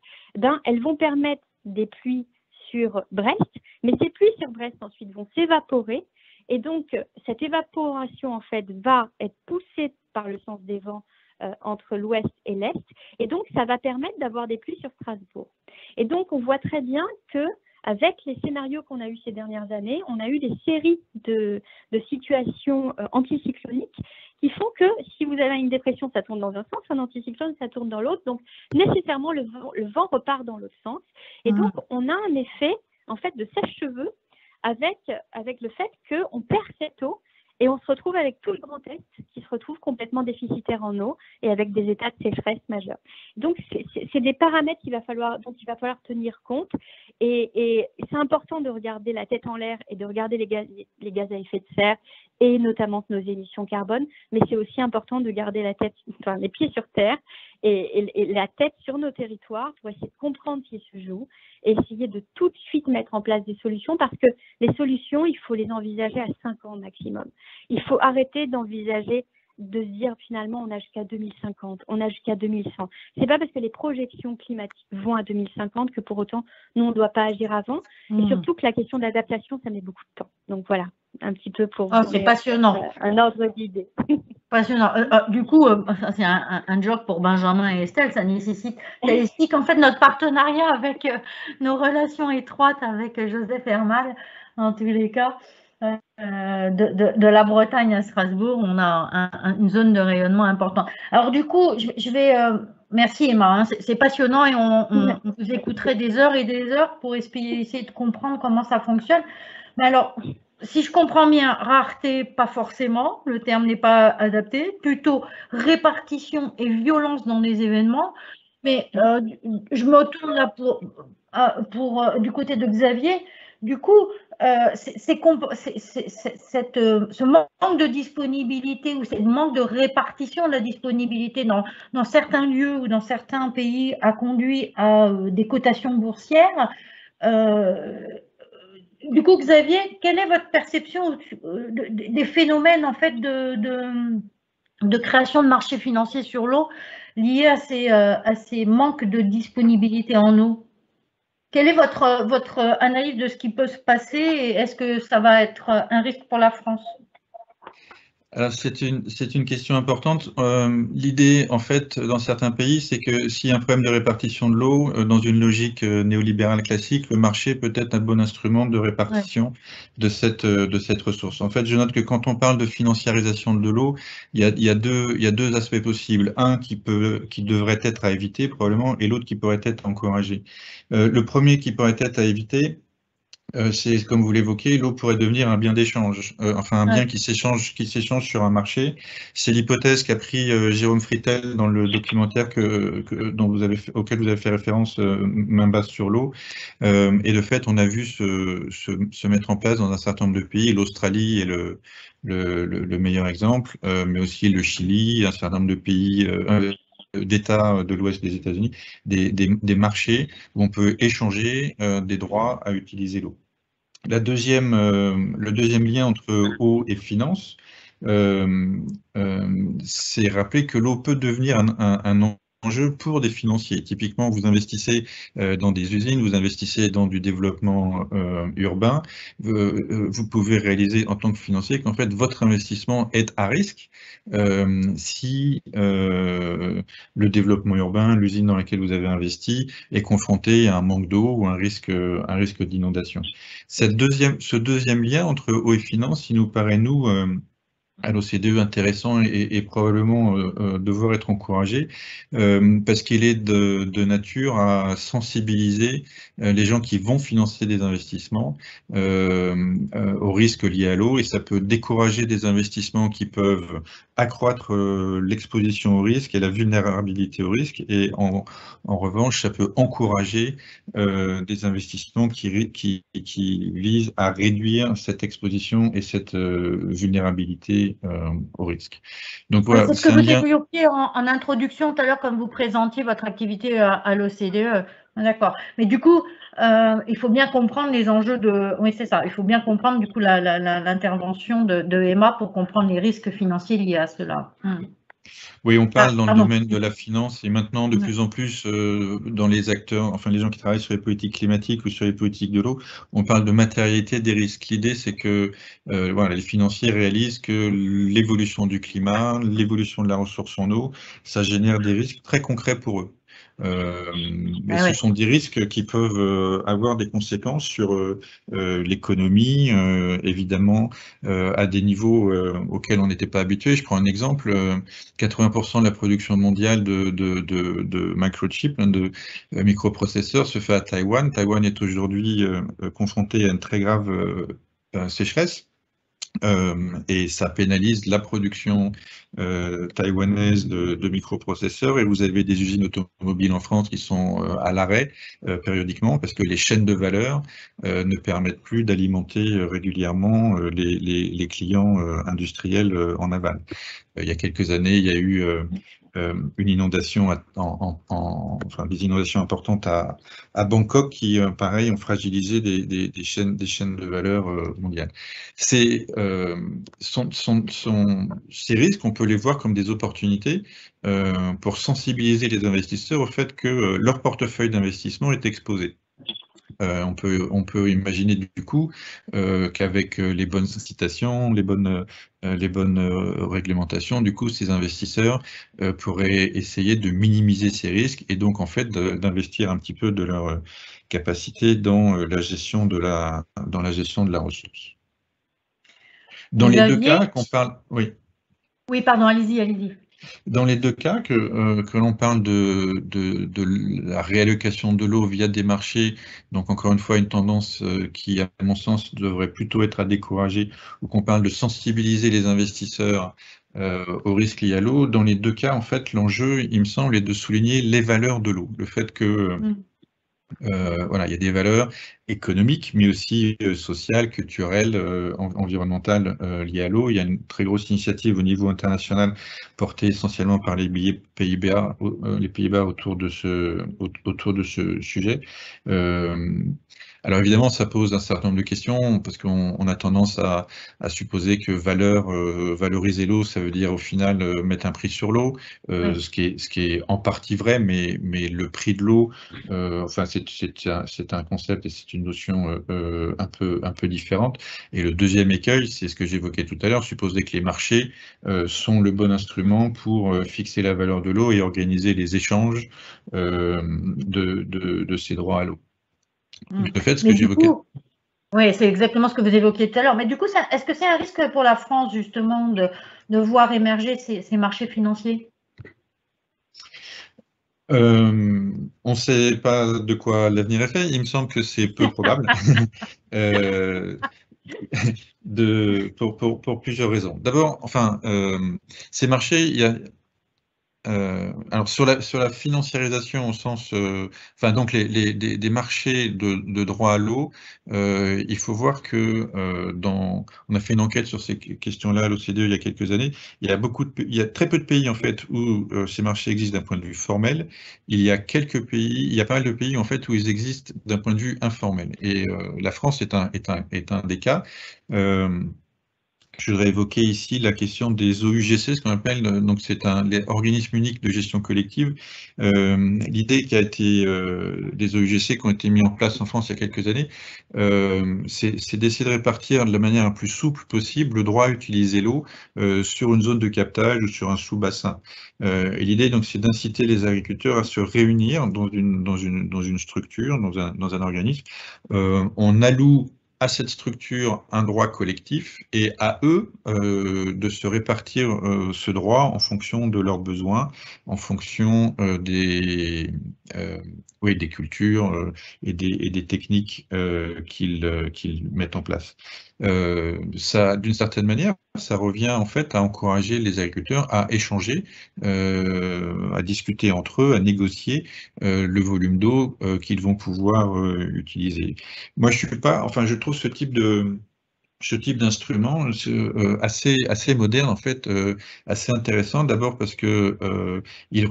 elles vont permettre des pluies sur Brest, mais ces pluies sur Brest ensuite vont s'évaporer. Et donc, cette évaporation, en fait, va être poussée par le sens des vents entre l'ouest et l'est. Et donc, ça va permettre d'avoir des pluies sur Strasbourg. Et donc, on voit très bien qu'avec les scénarios qu'on a eus ces dernières années, on a eu des séries de situations anticycloniques qui font que si vous avez une dépression, ça tourne dans un sens, un anticyclone, ça tourne dans l'autre. Donc, nécessairement, le vent repart dans l'autre sens. Et donc, on a un effet, en fait, de sèche-cheveux avec le fait qu'on perd cette eau et on se retrouve avec tout le Grand Est qui se retrouve complètement déficitaire en eau et avec des états de sécheresse majeure. Donc, c'est des paramètres dont il va falloir tenir compte. Et c'est important de regarder la tête en l'air et de regarder les gaz à effet de serre et notamment nos émissions carbone. Mais c'est aussi important de garder les pieds sur terre et la tête sur nos territoires pour essayer de comprendre ce qui se joue et essayer de tout de suite mettre en place des solutions parce que les solutions, il faut les envisager à 5 ans maximum. Il faut arrêter d'envisager de se dire finalement on a jusqu'à 2050, on a jusqu'à 2100. C'est pas parce que les projections climatiques vont à 2050 que pour autant nous on ne doit pas agir avant. Et surtout que la question d'adaptation ça met beaucoup de temps. Donc voilà, un petit peu pour vous c'est passionnant. Un ordre d'idée. Passionnant. Du coup, c'est un joke pour Benjamin et Estelle, ça nécessite en fait notre partenariat avec nos relations étroites avec Joseph Hermal, en tous les cas. De la Bretagne à Strasbourg, on a une zone de rayonnement importante. Alors du coup, je vais... merci Emma, hein, c'est passionnant et on vous écouterait des heures et des heures pour essayer de comprendre comment ça fonctionne. Mais alors, si je comprends bien, rareté, pas forcément, le terme n'est pas adapté, plutôt répartition et violence dans les événements. Mais je me tourne là du côté de Xavier. Du coup, ce manque de disponibilité ou ce manque de répartition de la disponibilité dans certains lieux ou dans certains pays a conduit à des cotations boursières. Du coup, Xavier, quelle est votre perception des phénomènes en fait de création de marchés financiers sur l'eau liés à ces manques de disponibilité en eau? Quelle est votre analyse de ce qui peut se passer et est-ce que ça va être un risque pour la France? Alors c'est une question importante. L'idée, en fait, dans certains pays, c'est que s'il y a un problème de répartition de l'eau, dans une logique néolibérale classique, le marché peut être un bon instrument de répartition de cette ressource. En fait, je note que quand on parle de financiarisation de l'eau, il y a deux aspects possibles. Un qui devrait être à éviter probablement, et l'autre qui pourrait être encouragé. Le premier qui pourrait être à éviter, c'est comme vous l'évoquez, l'eau pourrait devenir un bien d'échange, enfin un bien qui s'échange sur un marché. C'est l'hypothèse qu'a pris Jérôme Frittel dans le documentaire auquel vous avez fait référence, Main basse sur l'eau. Et de fait, on a vu se mettre en place dans un certain nombre de pays. L'Australie est le meilleur exemple, mais aussi le Chili, un certain nombre de pays. D'États de l'Ouest des États-Unis, des marchés où on peut échanger des droits à utiliser l'eau. Le deuxième lien entre eau et finance, c'est rappeler que l'eau peut devenir un enjeu pour des financiers. Typiquement, vous investissez dans des usines, vous investissez dans du développement urbain, vous pouvez réaliser en tant que financier qu'en fait votre investissement est à risque si le développement urbain, l'usine dans laquelle vous avez investi est confronté à un manque d'eau ou un risque d'inondation. Ce deuxième lien entre eau et finance, il nous paraît, nous, à l'OCDE intéressant et probablement devoir être encouragé parce qu'il est de nature à sensibiliser les gens qui vont financer des investissements aux risques liés à l'eau et ça peut décourager des investissements qui peuvent accroître l'exposition au risque et la vulnérabilité au risque et en revanche ça peut encourager des investissements qui visent à réduire cette exposition et cette vulnérabilité au risque. Donc voilà. C'est ce que vous évoquiez en introduction tout à l'heure, comme vous présentiez votre activité à l'OCDE. D'accord. Mais du coup, il faut bien comprendre les enjeux de... Oui, c'est ça. Il faut bien comprendre du coup l'intervention de Emma pour comprendre les risques financiers liés à cela. Oui, on parle dans le domaine de la finance et maintenant de plus en plus dans les acteurs, enfin les gens qui travaillent sur les politiques climatiques ou sur les politiques de l'eau, on parle de matérialité des risques. L'idée, c'est que voilà, les financiers réalisent que l'évolution du climat, l'évolution de la ressource en eau, ça génère des risques très concrets pour eux. Mais ce sont des risques qui peuvent avoir des conséquences sur l'économie, évidemment, à des niveaux auxquels on n'était pas habitué. Je prends un exemple, 80% de la production mondiale de microchips, de microprocesseurs, se fait à Taïwan. Taïwan est aujourd'hui confronté à une très grave sécheresse. Et ça pénalise la production taïwanaise de microprocesseurs, et vous avez des usines automobiles en France qui sont à l'arrêt périodiquement parce que les chaînes de valeur ne permettent plus d'alimenter régulièrement les clients industriels en aval. Il y a quelques années, il y a eu une inondation, enfin des inondations importantes à Bangkok qui, pareil, ont fragilisé des chaînes de valeur mondiales. Ces risques, on peut les voir comme des opportunités pour sensibiliser les investisseurs au fait que leur portefeuille d'investissement est exposé. On peut imaginer du coup qu'avec les bonnes incitations, les bonnes réglementations, du coup, ces investisseurs pourraient essayer de minimiser ces risques et donc en fait d'investir un petit peu de leur capacité dans la gestion de la ressource. Dans les deux cas qu'on parle, oui. Oui, pardon, allez-y. Dans les deux cas, que l'on parle de la réallocation de l'eau via des marchés, donc encore une fois une tendance qui, à mon sens, devrait plutôt être à décourager, ou qu'on parle de sensibiliser les investisseurs aux risques liés à l'eau, dans les deux cas, en fait, l'enjeu, il me semble, est de souligner les valeurs de l'eau. Le fait que voilà, il y a des valeurs économiques, mais aussi sociales, culturelles, environnementales liées à l'eau. Il y a une très grosse initiative au niveau international portée essentiellement par les Pays-Bas autour de ce sujet. Alors évidemment, ça pose un certain nombre de questions parce qu'on a tendance à supposer que valoriser l'eau, ça veut dire au final mettre un prix sur l'eau, ce qui est en partie vrai, mais le prix de l'eau, enfin c'est un concept et c'est une notion un peu différente. Et le deuxième écueil, c'est ce que j'évoquais tout à l'heure, supposer que les marchés sont le bon instrument pour fixer la valeur de l'eau et organiser les échanges de ces droits à l'eau. De fait, ce que j'évoquais. Oui, c'est exactement ce que vous évoquiez tout à l'heure. Mais du coup, est-ce que c'est un risque pour la France, justement, de voir émerger ces marchés financiers? On ne sait pas de quoi l'avenir est fait. Il me semble que c'est peu probable. Pour plusieurs raisons. D'abord, enfin, ces marchés, il y a alors sur la financiarisation au sens, enfin donc des marchés de droit à l'eau, il faut voir que on a fait une enquête sur ces questions-là à l'OCDE il y a quelques années. Il y a très peu de pays en fait où ces marchés existent d'un point de vue formel. Il y a pas mal de pays en fait où ils existent d'un point de vue informel. Et la France est un des cas. Je voudrais évoquer ici la question des OUGC, ce qu'on appelle, donc c'est les organismes uniques de gestion collective. L'idée qui a été des OUGC qui ont été mis en place en France il y a quelques années, c'est d'essayer de répartir de la manière la plus souple possible le droit à utiliser l'eau sur une zone de captage ou sur un sous-bassin. Et l'idée donc c'est d'inciter les agriculteurs à se réunir dans une structure, dans un organisme. On alloue à cette structure un droit collectif et à eux de se répartir ce droit en fonction de leurs besoins, en fonction des cultures et des techniques qu'ils mettent en place. Ça, d'une certaine manière, ça revient en fait à encourager les agriculteurs à échanger, à discuter entre eux, à négocier le volume d'eau qu'ils vont pouvoir utiliser. Moi, je trouve ce type d'instrument assez moderne en fait, assez intéressant. D'abord parce que il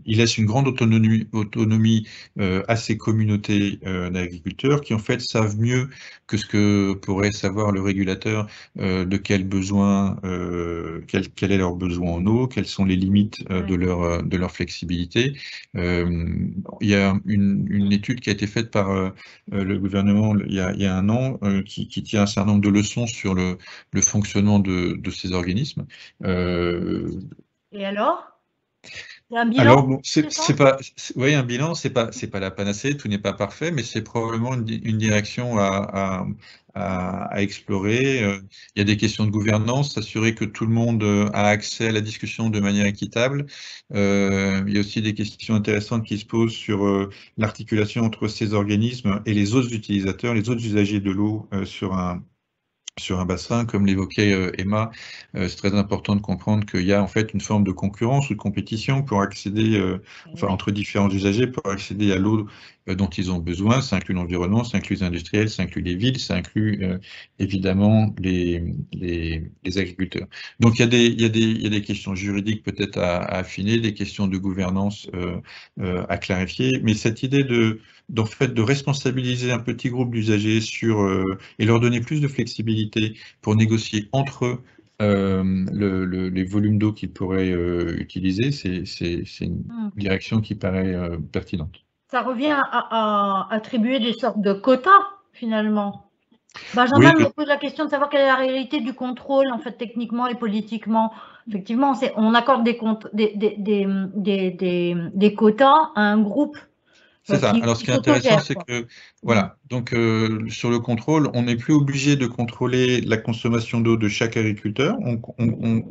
laisse une grande autonomie à ces communautés d'agriculteurs qui en fait savent mieux que ce que pourrait savoir le régulateur de quel est leur besoin en eau, quelles sont les limites de leur flexibilité. Il y a une étude qui a été faite par le gouvernement il y a un an qui tient un certain nombre de leçons sur le fonctionnement de ces organismes. Et alors? Un bilan, Alors, bon, c'est ça? oui, un bilan, c'est pas la panacée, tout n'est pas parfait, mais c'est probablement une direction à explorer. Il y a des questions de gouvernance, s'assurer que tout le monde a accès à la discussion de manière équitable. Il y a aussi des questions intéressantes qui se posent sur l'articulation entre ces organismes et les autres utilisateurs, les autres usagers de l'eau sur un bassin, comme l'évoquait Emma, c'est très important de comprendre qu'il y a en fait une forme de concurrence ou de compétition pour accéder, enfin entre différents usagers, pour accéder à l'eau dont ils ont besoin. Ça inclut l'environnement, ça inclut les industriels, ça inclut les villes, ça inclut évidemment les agriculteurs. Donc il y a des questions juridiques peut-être à affiner, des questions de gouvernance à clarifier, mais cette idée d'en fait, de responsabiliser un petit groupe d'usagers et leur donner plus de flexibilité pour négocier entre eux les volumes d'eau qu'ils pourraient utiliser, c'est une direction qui paraît pertinente. Ça revient à attribuer des sortes de quotas, finalement. Benjamin Oui, me pose la question de savoir quelle est la réalité du contrôle, en fait, techniquement et politiquement. Effectivement, on accorde des quotas à un groupe c'est ça. Alors, ce qui qui est intéressant, s'autogère, c'est quoi. que, voilà, donc sur le contrôle, on n'est plus obligé de contrôler la consommation d'eau de chaque agriculteur. On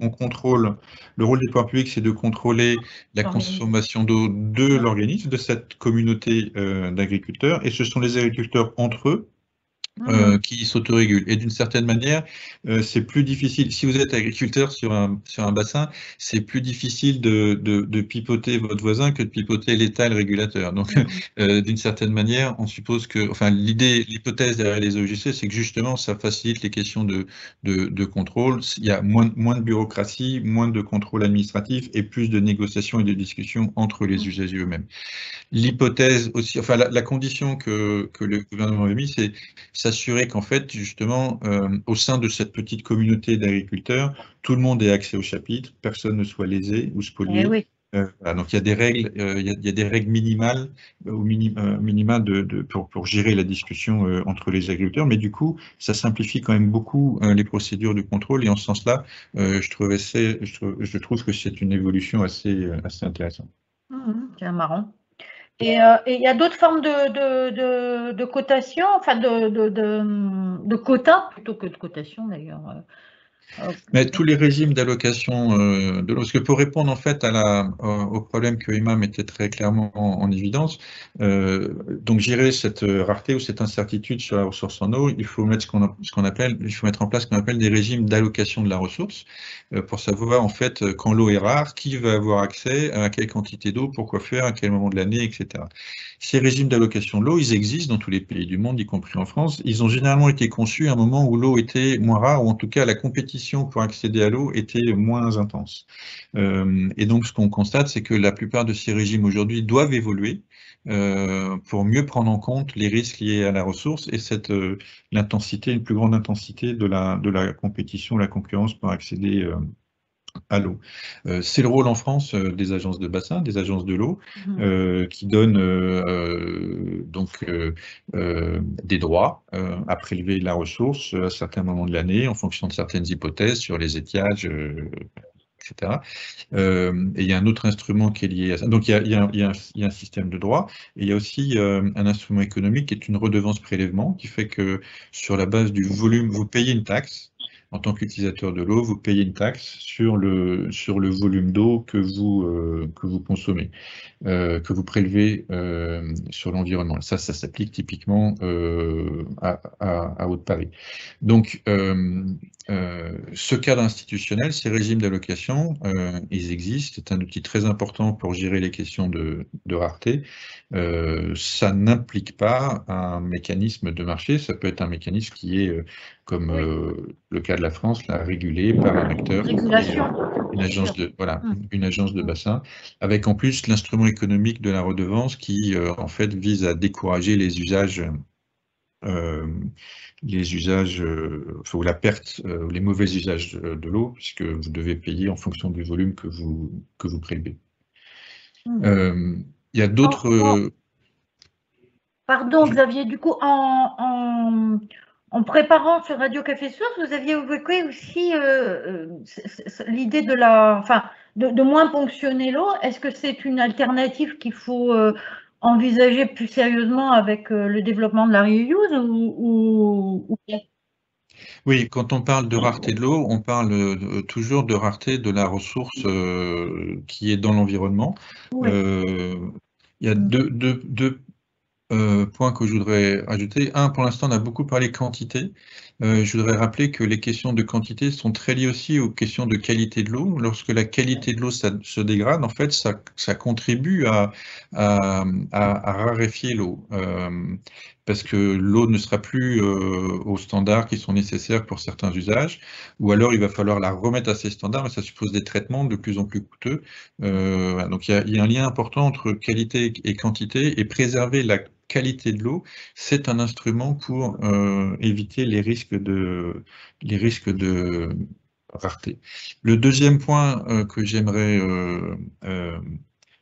contrôle, le rôle des pouvoirs publics, c'est de contrôler la consommation d'eau de l'organisme, de cette communauté d'agriculteurs, et ce sont les agriculteurs entre eux qui s'autorégulent. Et d'une certaine manière, c'est plus difficile. Si vous êtes agriculteur sur un bassin, c'est plus difficile de pipoter votre voisin que de pipoter l'État et le régulateur. Donc, d'une certaine manière, on suppose que, enfin, l'hypothèse derrière les OGC, c'est que justement, ça facilite les questions de contrôle. Il y a moins de bureaucratie, moins de contrôle administratif et plus de négociations et de discussions entre les usagers eux-mêmes. L'hypothèse aussi, enfin la condition que le gouvernement avait mis, c'est s'assurer qu'en fait, justement, au sein de cette petite communauté d'agriculteurs, tout le monde ait accès au chapitre, personne ne soit lésé ou spolié. Oui. Voilà, donc il y a des règles, il y a des règles minimales minima pour gérer la discussion entre les agriculteurs, mais du coup, ça simplifie quand même beaucoup les procédures de contrôle, et en ce sens-là, je trouve que c'est une évolution assez intéressante. C'est marrant. Et il y a d'autres formes de cotation, enfin de quotas, plutôt que de cotation d'ailleurs. Mais tous les régimes d'allocation de l'eau, parce que pour répondre en fait au problème que Emma mettait très clairement en évidence, donc gérer cette rareté ou cette incertitude sur la ressource en eau, il faut mettre il faut mettre en place ce qu'on appelle des régimes d'allocation de la ressource, pour savoir en fait quand l'eau est rare, qui va avoir accès à quelle quantité d'eau, pourquoi faire, à quel moment de l'année, etc. Ces régimes d'allocation de l'eau, ils existent dans tous les pays du monde, y compris en France. Ils ont généralement été conçus à un moment où l'eau était moins rare, ou en tout cas la compétition pour accéder à l'eau était moins intense. Et donc ce qu'on constate, c'est que la plupart de ces régimes aujourd'hui doivent évoluer pour mieux prendre en compte les risques liés à la ressource et une plus grande intensité de la compétition, la concurrence pour accéder à l'eau. C'est le rôle en France des agences de bassin, des agences de l'eau, qui donnent donc des droits à prélever la ressource à certains moments de l'année en fonction de certaines hypothèses sur les étiages, etc. Et il y a un autre instrument qui est lié à ça. Donc il y a un système de droit, et il y a aussi un instrument économique qui est une redevance prélèvement, qui fait que sur la base du volume, vous payez une taxe. En tant qu'utilisateur de l'eau, vous payez une taxe sur le volume d'eau que vous consommez, que vous prélevez sur l'environnement. Ça s'applique typiquement à Haute-Paris. Donc, ce cadre institutionnel, ces régimes d'allocation, ils existent. C'est un outil très important pour gérer les questions de rareté. Ça n'implique pas un mécanisme de marché. Ça peut être un mécanisme qui est, comme le cas de la France, là, régulé par un acteur, une agence de bassin, avec en plus l'instrument économique de la redevance qui, en fait, vise à décourager les usages ou la perte, ou les mauvais usages de l'eau, puisque vous devez payer en fonction du volume que vous prélevez. Il y a d'autres... Pardon Xavier, du coup, en préparant ce Radio Café Source, vous aviez évoqué aussi l'idée de moins ponctionner l'eau. Est-ce que c'est une alternative qu'il faut envisager plus sérieusement avec le développement de la reuse ou... Oui, quand on parle de rareté de l'eau, on parle toujours de rareté de la ressource qui est dans l'environnement. Oui. Il y a deux points que je voudrais ajouter. Un, pour l'instant, on a beaucoup parlé quantité. Je voudrais rappeler que les questions de quantité sont très liées aussi aux questions de qualité de l'eau. Lorsque la qualité de l'eau se dégrade, en fait, ça contribue à raréfier l'eau. Parce que l'eau ne sera plus aux standards qui sont nécessaires pour certains usages, ou alors il va falloir la remettre à ces standards, mais ça suppose des traitements de plus en plus coûteux. Donc il y a un lien important entre qualité et quantité, et préserver la qualité de l'eau, c'est un instrument pour éviter les risques de rareté. Le deuxième point que j'aimerais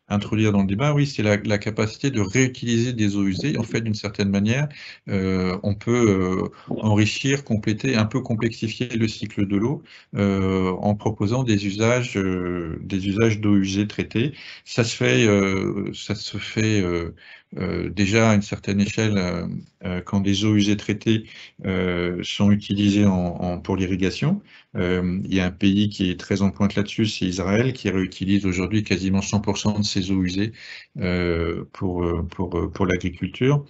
introduire dans le débat, oui, c'est la capacité de réutiliser des eaux usées. En fait, d'une certaine manière, on peut enrichir, compléter, un peu complexifier le cycle de l'eau en proposant des usages d'eau usée traitée. Ça se fait déjà à une certaine échelle quand des eaux usées traitées sont utilisées pour l'irrigation. Il y a un pays qui est très en pointe là-dessus, c'est Israël, qui réutilise aujourd'hui quasiment 100% de ses eaux usées pour l'agriculture.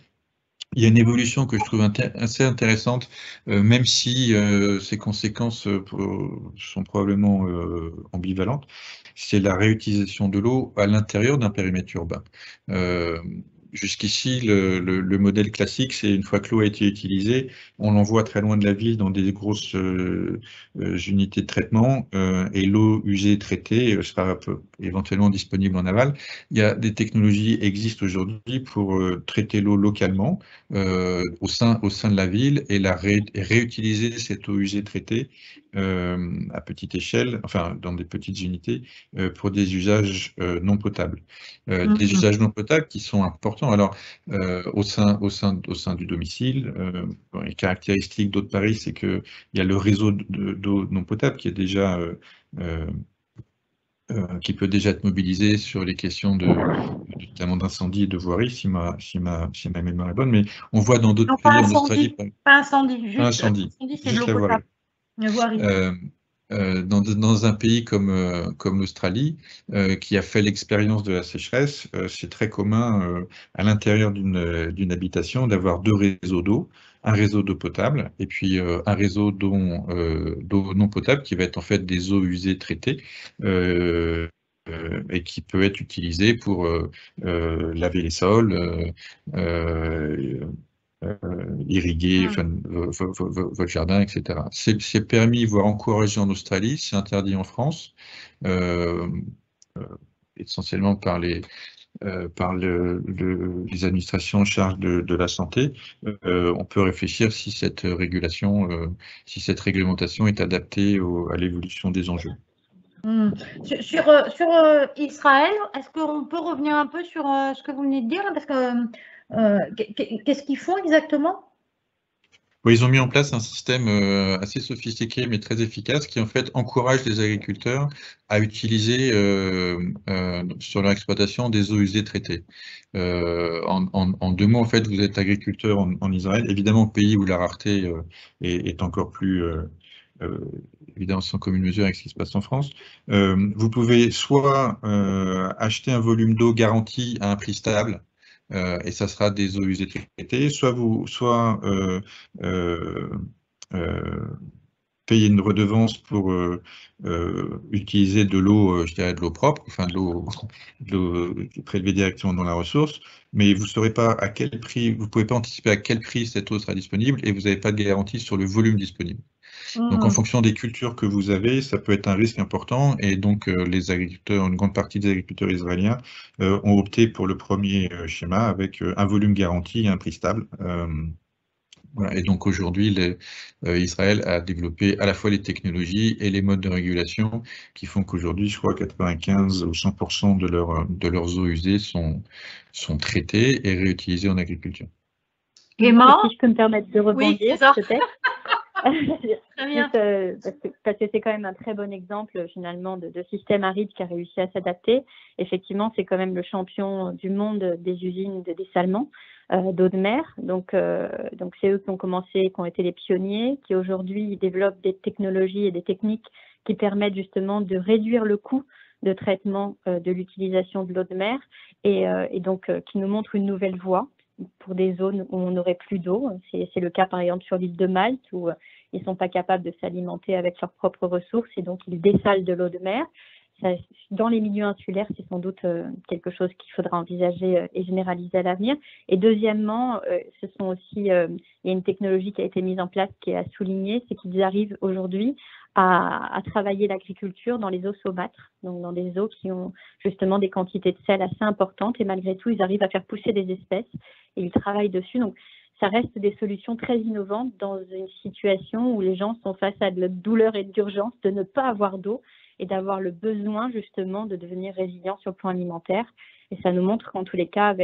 Il y a une évolution que je trouve assez intéressante, même si ses conséquences sont probablement ambivalentes, c'est la réutilisation de l'eau à l'intérieur d'un périmètre urbain. Jusqu'ici, le modèle classique, c'est une fois que l'eau a été utilisée, on l'envoie très loin de la ville dans des grosses unités de traitement et l'eau usée traitée sera éventuellement disponible en aval. Il y a des technologies qui existent aujourd'hui pour traiter l'eau localement au sein de la ville et réutiliser cette eau usée traitée à petite échelle, enfin dans des petites unités, pour des usages non potables. Des usages non potables qui sont importants. Alors, au sein du domicile, les caractéristiques d'eau de Paris, c'est qu'il y a le réseau d'eau non potable qui est déjà qui peut déjà être mobilisé sur les questions notamment d'incendie et de voirie, si ma mémoire est bonne, mais on voit dans d'autres pays, en Australie... Pas incendie, juste incendie, c'est de l'eau potable. Voirie. Dans un pays comme l'Australie, qui a fait l'expérience de la sécheresse, c'est très commun à l'intérieur d'une habitation d'avoir deux réseaux d'eau, un réseau d'eau potable et puis un réseau d'eau non potable qui va être en fait des eaux usées traitées et qui peut être utilisé pour laver les sols, irriguer votre jardin, etc. C'est permis, voire encouragé en Australie, c'est interdit en France, essentiellement par les administrations en charge de la santé. On peut réfléchir si cette réglementation est adaptée à l'évolution des enjeux. Sur Israël, est-ce qu'on peut revenir un peu sur ce que vous venez de dire, parce que qu'est-ce qu'ils font exactement? Oui, ils ont mis en place un système assez sophistiqué mais très efficace qui en fait encourage les agriculteurs à utiliser sur leur exploitation des eaux usées traitées. En deux mots, en fait, vous êtes agriculteur en Israël, évidemment pays où la rareté est encore plus évidemment sans commune mesure avec ce qui se passe en France. Vous pouvez soit acheter un volume d'eau garanti à un prix stable, et ça sera des eaux usées traitées, soit payer une redevance pour utiliser de l'eau, je dirais de l'eau propre, enfin de l'eau prélevée directement dans la ressource, mais vous ne saurez pas à quel prix, vous ne pouvez pas anticiper à quel prix cette eau sera disponible et vous n'avez pas de garantie sur le volume disponible. Donc, en fonction des cultures que vous avez, ça peut être un risque important. Et donc, les agriculteurs, une grande partie des agriculteurs israéliens ont opté pour le premier schéma avec un volume garanti et un prix stable. Voilà. Et donc, aujourd'hui, Israël a développé à la fois les technologies et les modes de régulation qui font qu'aujourd'hui, je crois, 95 ou 100% de leurs eaux usées sont traitées et réutilisées en agriculture. Emma, si je peux me permettre de rebondir, peut-être. Très bien. Parce que c'est quand même un très bon exemple finalement de système aride qui a réussi à s'adapter. Effectivement, c'est quand même le champion du monde des usines de dessalement d'eau de mer. Donc c'est eux qui ont commencé, qui ont été les pionniers, qui aujourd'hui développent des technologies et des techniques qui permettent justement de réduire le coût de traitement de l'utilisation de l'eau de mer et donc qui nous montrent une nouvelle voie pour des zones où on n'aurait plus d'eau. C'est le cas par exemple sur l'île de Malte où ils ne sont pas capables de s'alimenter avec leurs propres ressources et donc ils dessalent de l'eau de mer. Ça, dans les milieux insulaires, c'est sans doute quelque chose qu'il faudra envisager et généraliser à l'avenir. Et deuxièmement, ce sont aussi, il y a une technologie qui a été mise en place qui est à souligner, c'est qu'ils arrivent aujourd'hui à travailler l'agriculture dans les eaux saumâtres, donc dans des eaux qui ont justement des quantités de sel assez importantes et malgré tout, ils arrivent à faire pousser des espèces et ils travaillent dessus. Donc, ça reste des solutions très innovantes dans une situation où les gens sont face à de la douleur et de l'urgence de ne pas avoir d'eau et d'avoir le besoin justement de devenir résilient sur le plan alimentaire. Et ça nous montre qu'en tous les cas,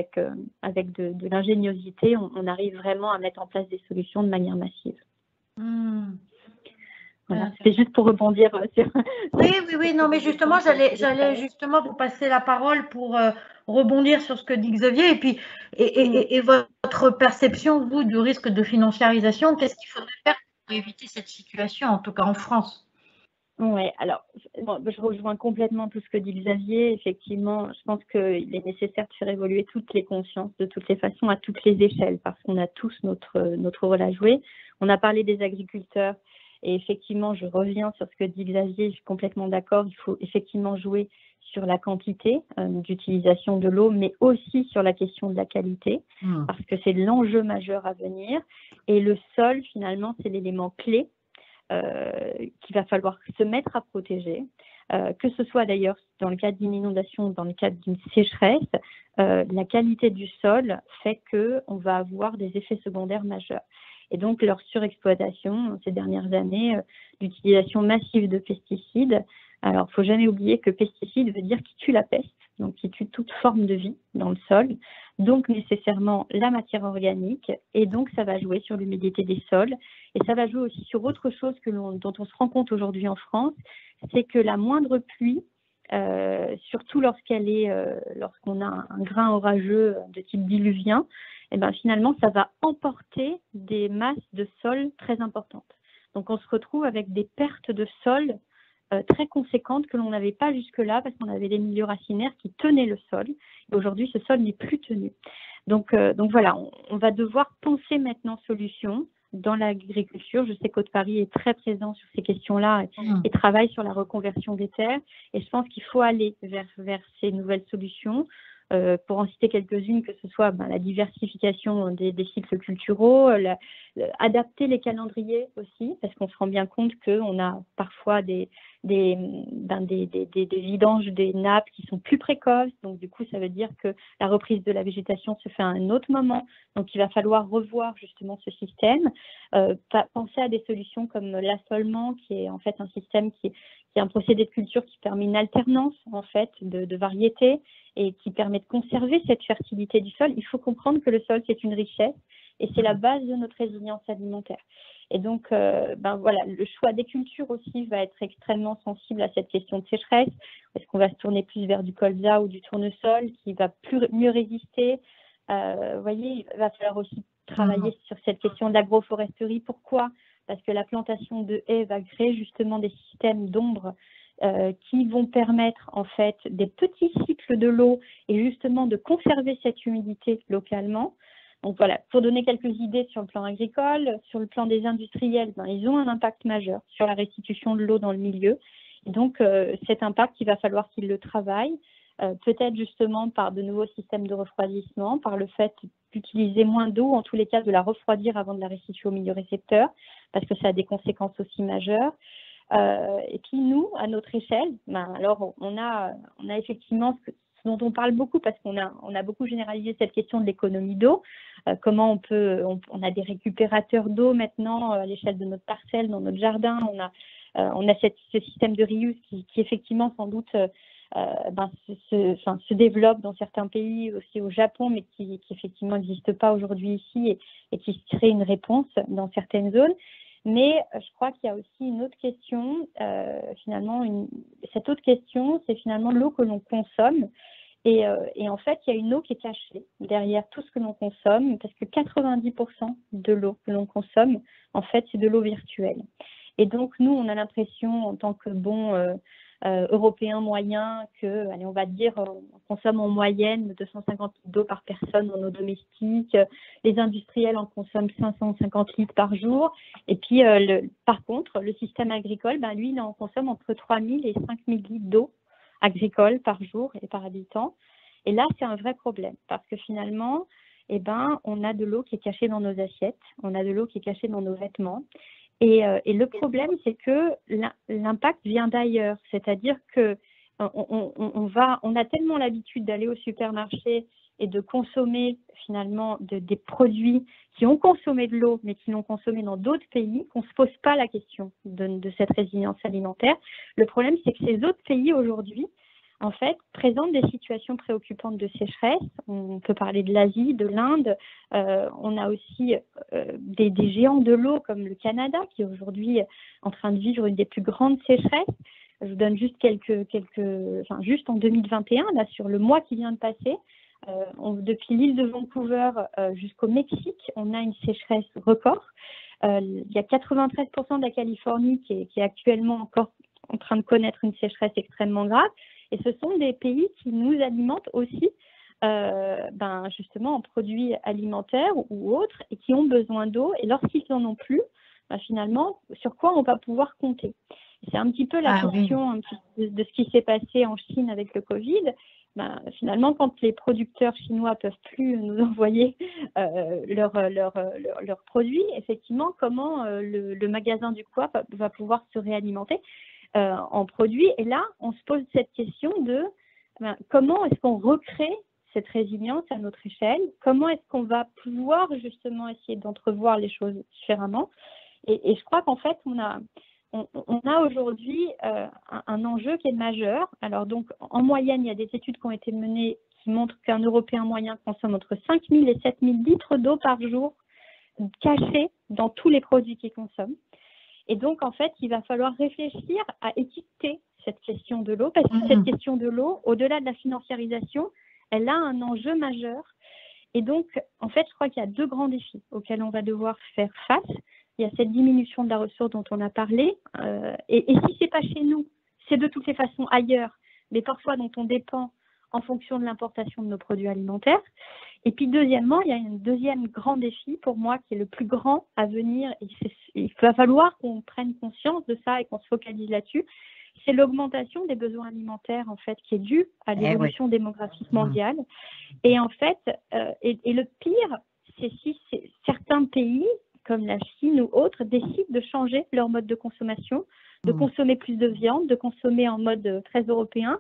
avec de l'ingéniosité, on arrive vraiment à mettre en place des solutions de manière massive. Voilà, c'était juste pour rebondir sur... Oui, non, mais justement, j'allais justement vous passer la parole pour rebondir sur ce que dit Xavier et votre perception, vous, du risque de financiarisation. Qu'est-ce qu'il faudrait faire pour éviter cette situation, en tout cas en France? Oui, alors, je rejoins complètement tout ce que dit Xavier. Effectivement, je pense qu'il est nécessaire de faire évoluer toutes les consciences, de toutes les façons, à toutes les échelles, parce qu'on a tous notre rôle à jouer. On a parlé des agriculteurs, et effectivement, je reviens sur ce que dit Xavier, je suis complètement d'accord. Il faut effectivement jouer sur la quantité d'utilisation de l'eau, mais aussi sur la question de la qualité, parce que c'est l'enjeu majeur à venir. Et le sol, finalement, c'est l'élément clé qu'il va falloir se mettre à protéger, que ce soit d'ailleurs dans le cadre d'une inondation ou dans le cadre d'une sécheresse. La qualité du sol fait qu'on va avoir des effets secondaires majeurs. Et donc, leur surexploitation ces dernières années, l'utilisation massive de pesticides. Alors, il ne faut jamais oublier que pesticide veut dire qui tue la peste, donc qui tue toute forme de vie dans le sol, donc nécessairement la matière organique, et donc ça va jouer sur l'humidité des sols, et ça va jouer aussi sur autre chose dont on se rend compte aujourd'hui en France, c'est que la moindre pluie, surtout lorsqu'on a un grain orageux de type diluvien, et ben finalement ça va emporter des masses de sol très importantes. Donc on se retrouve avec des pertes de sol très conséquentes que l'on n'avait pas jusque-là parce qu'on avait des milieux racinaires qui tenaient le sol. Et aujourd'hui, ce sol n'est plus tenu. Donc voilà, on va devoir penser maintenant solutions dans l'agriculture. Je sais qu'Haute-Paris est très présent sur ces questions-là et travaille sur la reconversion des terres. Et je pense qu'il faut aller vers ces nouvelles solutions. Pour en citer quelques-unes, que ce soit la diversification des cycles culturaux, adapter les calendriers aussi, parce qu'on se rend bien compte qu'on a parfois des vidanges des nappes qui sont plus précoces. Donc, du coup, ça veut dire que la reprise de la végétation se fait à un autre moment. Donc, il va falloir revoir justement ce système. Penser à des solutions comme l'assolement, qui est en fait un système qui est un procédé de culture qui permet une alternance en fait de variétés et qui permet de conserver cette fertilité du sol. Il faut comprendre que le sol, c'est une richesse et c'est la base de notre résilience alimentaire. Et donc, voilà, le choix des cultures aussi va être extrêmement sensible à cette question de sécheresse. Est-ce qu'on va se tourner plus vers du colza ou du tournesol qui va mieux résister? Vous voyez, il va falloir aussi travailler sur cette question de l'agroforesterie. Pourquoi? Parce que la plantation de haies va créer justement des systèmes d'ombre qui vont permettre en fait des petits cycles de l'eau et justement de conserver cette humidité localement. Donc voilà, pour donner quelques idées sur le plan agricole, sur le plan des industriels, ils ont un impact majeur sur la restitution de l'eau dans le milieu. Et donc cet impact, il va falloir qu'ils le travaillent, peut-être justement par de nouveaux systèmes de refroidissement, par le fait d'utiliser moins d'eau, en tous les cas de la refroidir avant de la restituer au milieu récepteur, parce que ça a des conséquences aussi majeures. Et puis nous, à notre échelle, alors on a effectivement ce dont on parle beaucoup parce qu'on a beaucoup généralisé cette question de l'économie d'eau. Comment on a des récupérateurs d'eau maintenant à l'échelle de notre parcelle, dans notre jardin. On a ce système de reuse qui effectivement sans doute se développe dans certains pays, aussi au Japon, mais qui effectivement n'existe pas aujourd'hui ici et qui serait une réponse dans certaines zones. Mais je crois qu'il y a aussi une autre question, finalement, cette autre question, c'est finalement l'eau que l'on consomme. Et en fait, il y a une eau qui est cachée derrière tout ce que l'on consomme, parce que 90% de l'eau que l'on consomme, en fait, c'est de l'eau virtuelle. Et donc, nous, on a l'impression, en tant que bons Européens moyens, que, allez, on va dire, on consomme en moyenne 250 litres d'eau par personne en eau domestique. Les industriels en consomment 550 litres par jour. Et puis, par contre, le système agricole, lui, il en consomme entre 3000 et 5000 litres d'eau agricole par jour et par habitant. Et là, c'est un vrai problème parce que finalement, on a de l'eau qui est cachée dans nos assiettes, on a de l'eau qui est cachée dans nos vêtements. Et le problème, c'est que l'impact vient d'ailleurs. C'est-à-dire que on a tellement l'habitude d'aller au supermarché et de consommer finalement des produits qui ont consommé de l'eau, mais qui l'ont consommé dans d'autres pays, qu'on ne se pose pas la question de cette résilience alimentaire. Le problème, c'est que ces autres pays aujourd'hui, en fait, présentent des situations préoccupantes de sécheresse. On peut parler de l'Asie, de l'Inde. On a aussi des géants de l'eau comme le Canada, qui est aujourd'hui en train de vivre une des plus grandes sécheresses. Je vous donne juste juste en 2021, là, sur le mois qui vient de passer, depuis l'île de Vancouver jusqu'au Mexique, on a une sécheresse record. Il y a 93% de la Californie qui est actuellement encore en train de connaître une sécheresse extrêmement grave. Et ce sont des pays qui nous alimentent aussi justement en produits alimentaires ou autres et qui ont besoin d'eau. Et lorsqu'ils n'en ont plus, finalement, sur quoi on va pouvoir compter? C'est un petit peu la question de ce qui s'est passé en Chine avec le Covid. Finalement, quand les producteurs chinois ne peuvent plus nous envoyer leurs produits, effectivement, comment le magasin du coin va pouvoir se réalimenter en produits? Et là, on se pose cette question de comment est-ce qu'on recrée cette résilience à notre échelle? Comment est-ce qu'on va pouvoir justement essayer d'entrevoir les choses différemment? Et je crois qu'en fait, on a aujourd'hui un enjeu qui est majeur. Alors donc, en moyenne, il y a des études qui ont été menées qui montrent qu'un Européen moyen consomme entre 5000 et 7000 litres d'eau par jour cachés dans tous les produits qu'il consomme. Et donc, en fait, il va falloir réfléchir à étiqueter cette question de l'eau, parce que cette question de l'eau, au-delà de la financiarisation, elle a un enjeu majeur. Et donc, en fait, je crois qu'il y a deux grands défis auxquels on va devoir faire face. Il y a cette diminution de la ressource dont on a parlé. Et si ce n'est pas chez nous, c'est de toutes les façons ailleurs, mais parfois dont on dépend en fonction de l'importation de nos produits alimentaires. Et puis deuxièmement, il y a un deuxième grand défi pour moi qui est le plus grand à venir. Et il va falloir qu'on prenne conscience de ça et qu'on se focalise là-dessus. C'est l'augmentation des besoins alimentaires en fait qui est due à l'évolution démographique mondiale. Et en fait, et le pire, c'est si certains pays comme la Chine ou autres décident de changer leur mode de consommation, de consommer plus de viande, de consommer en mode très européen.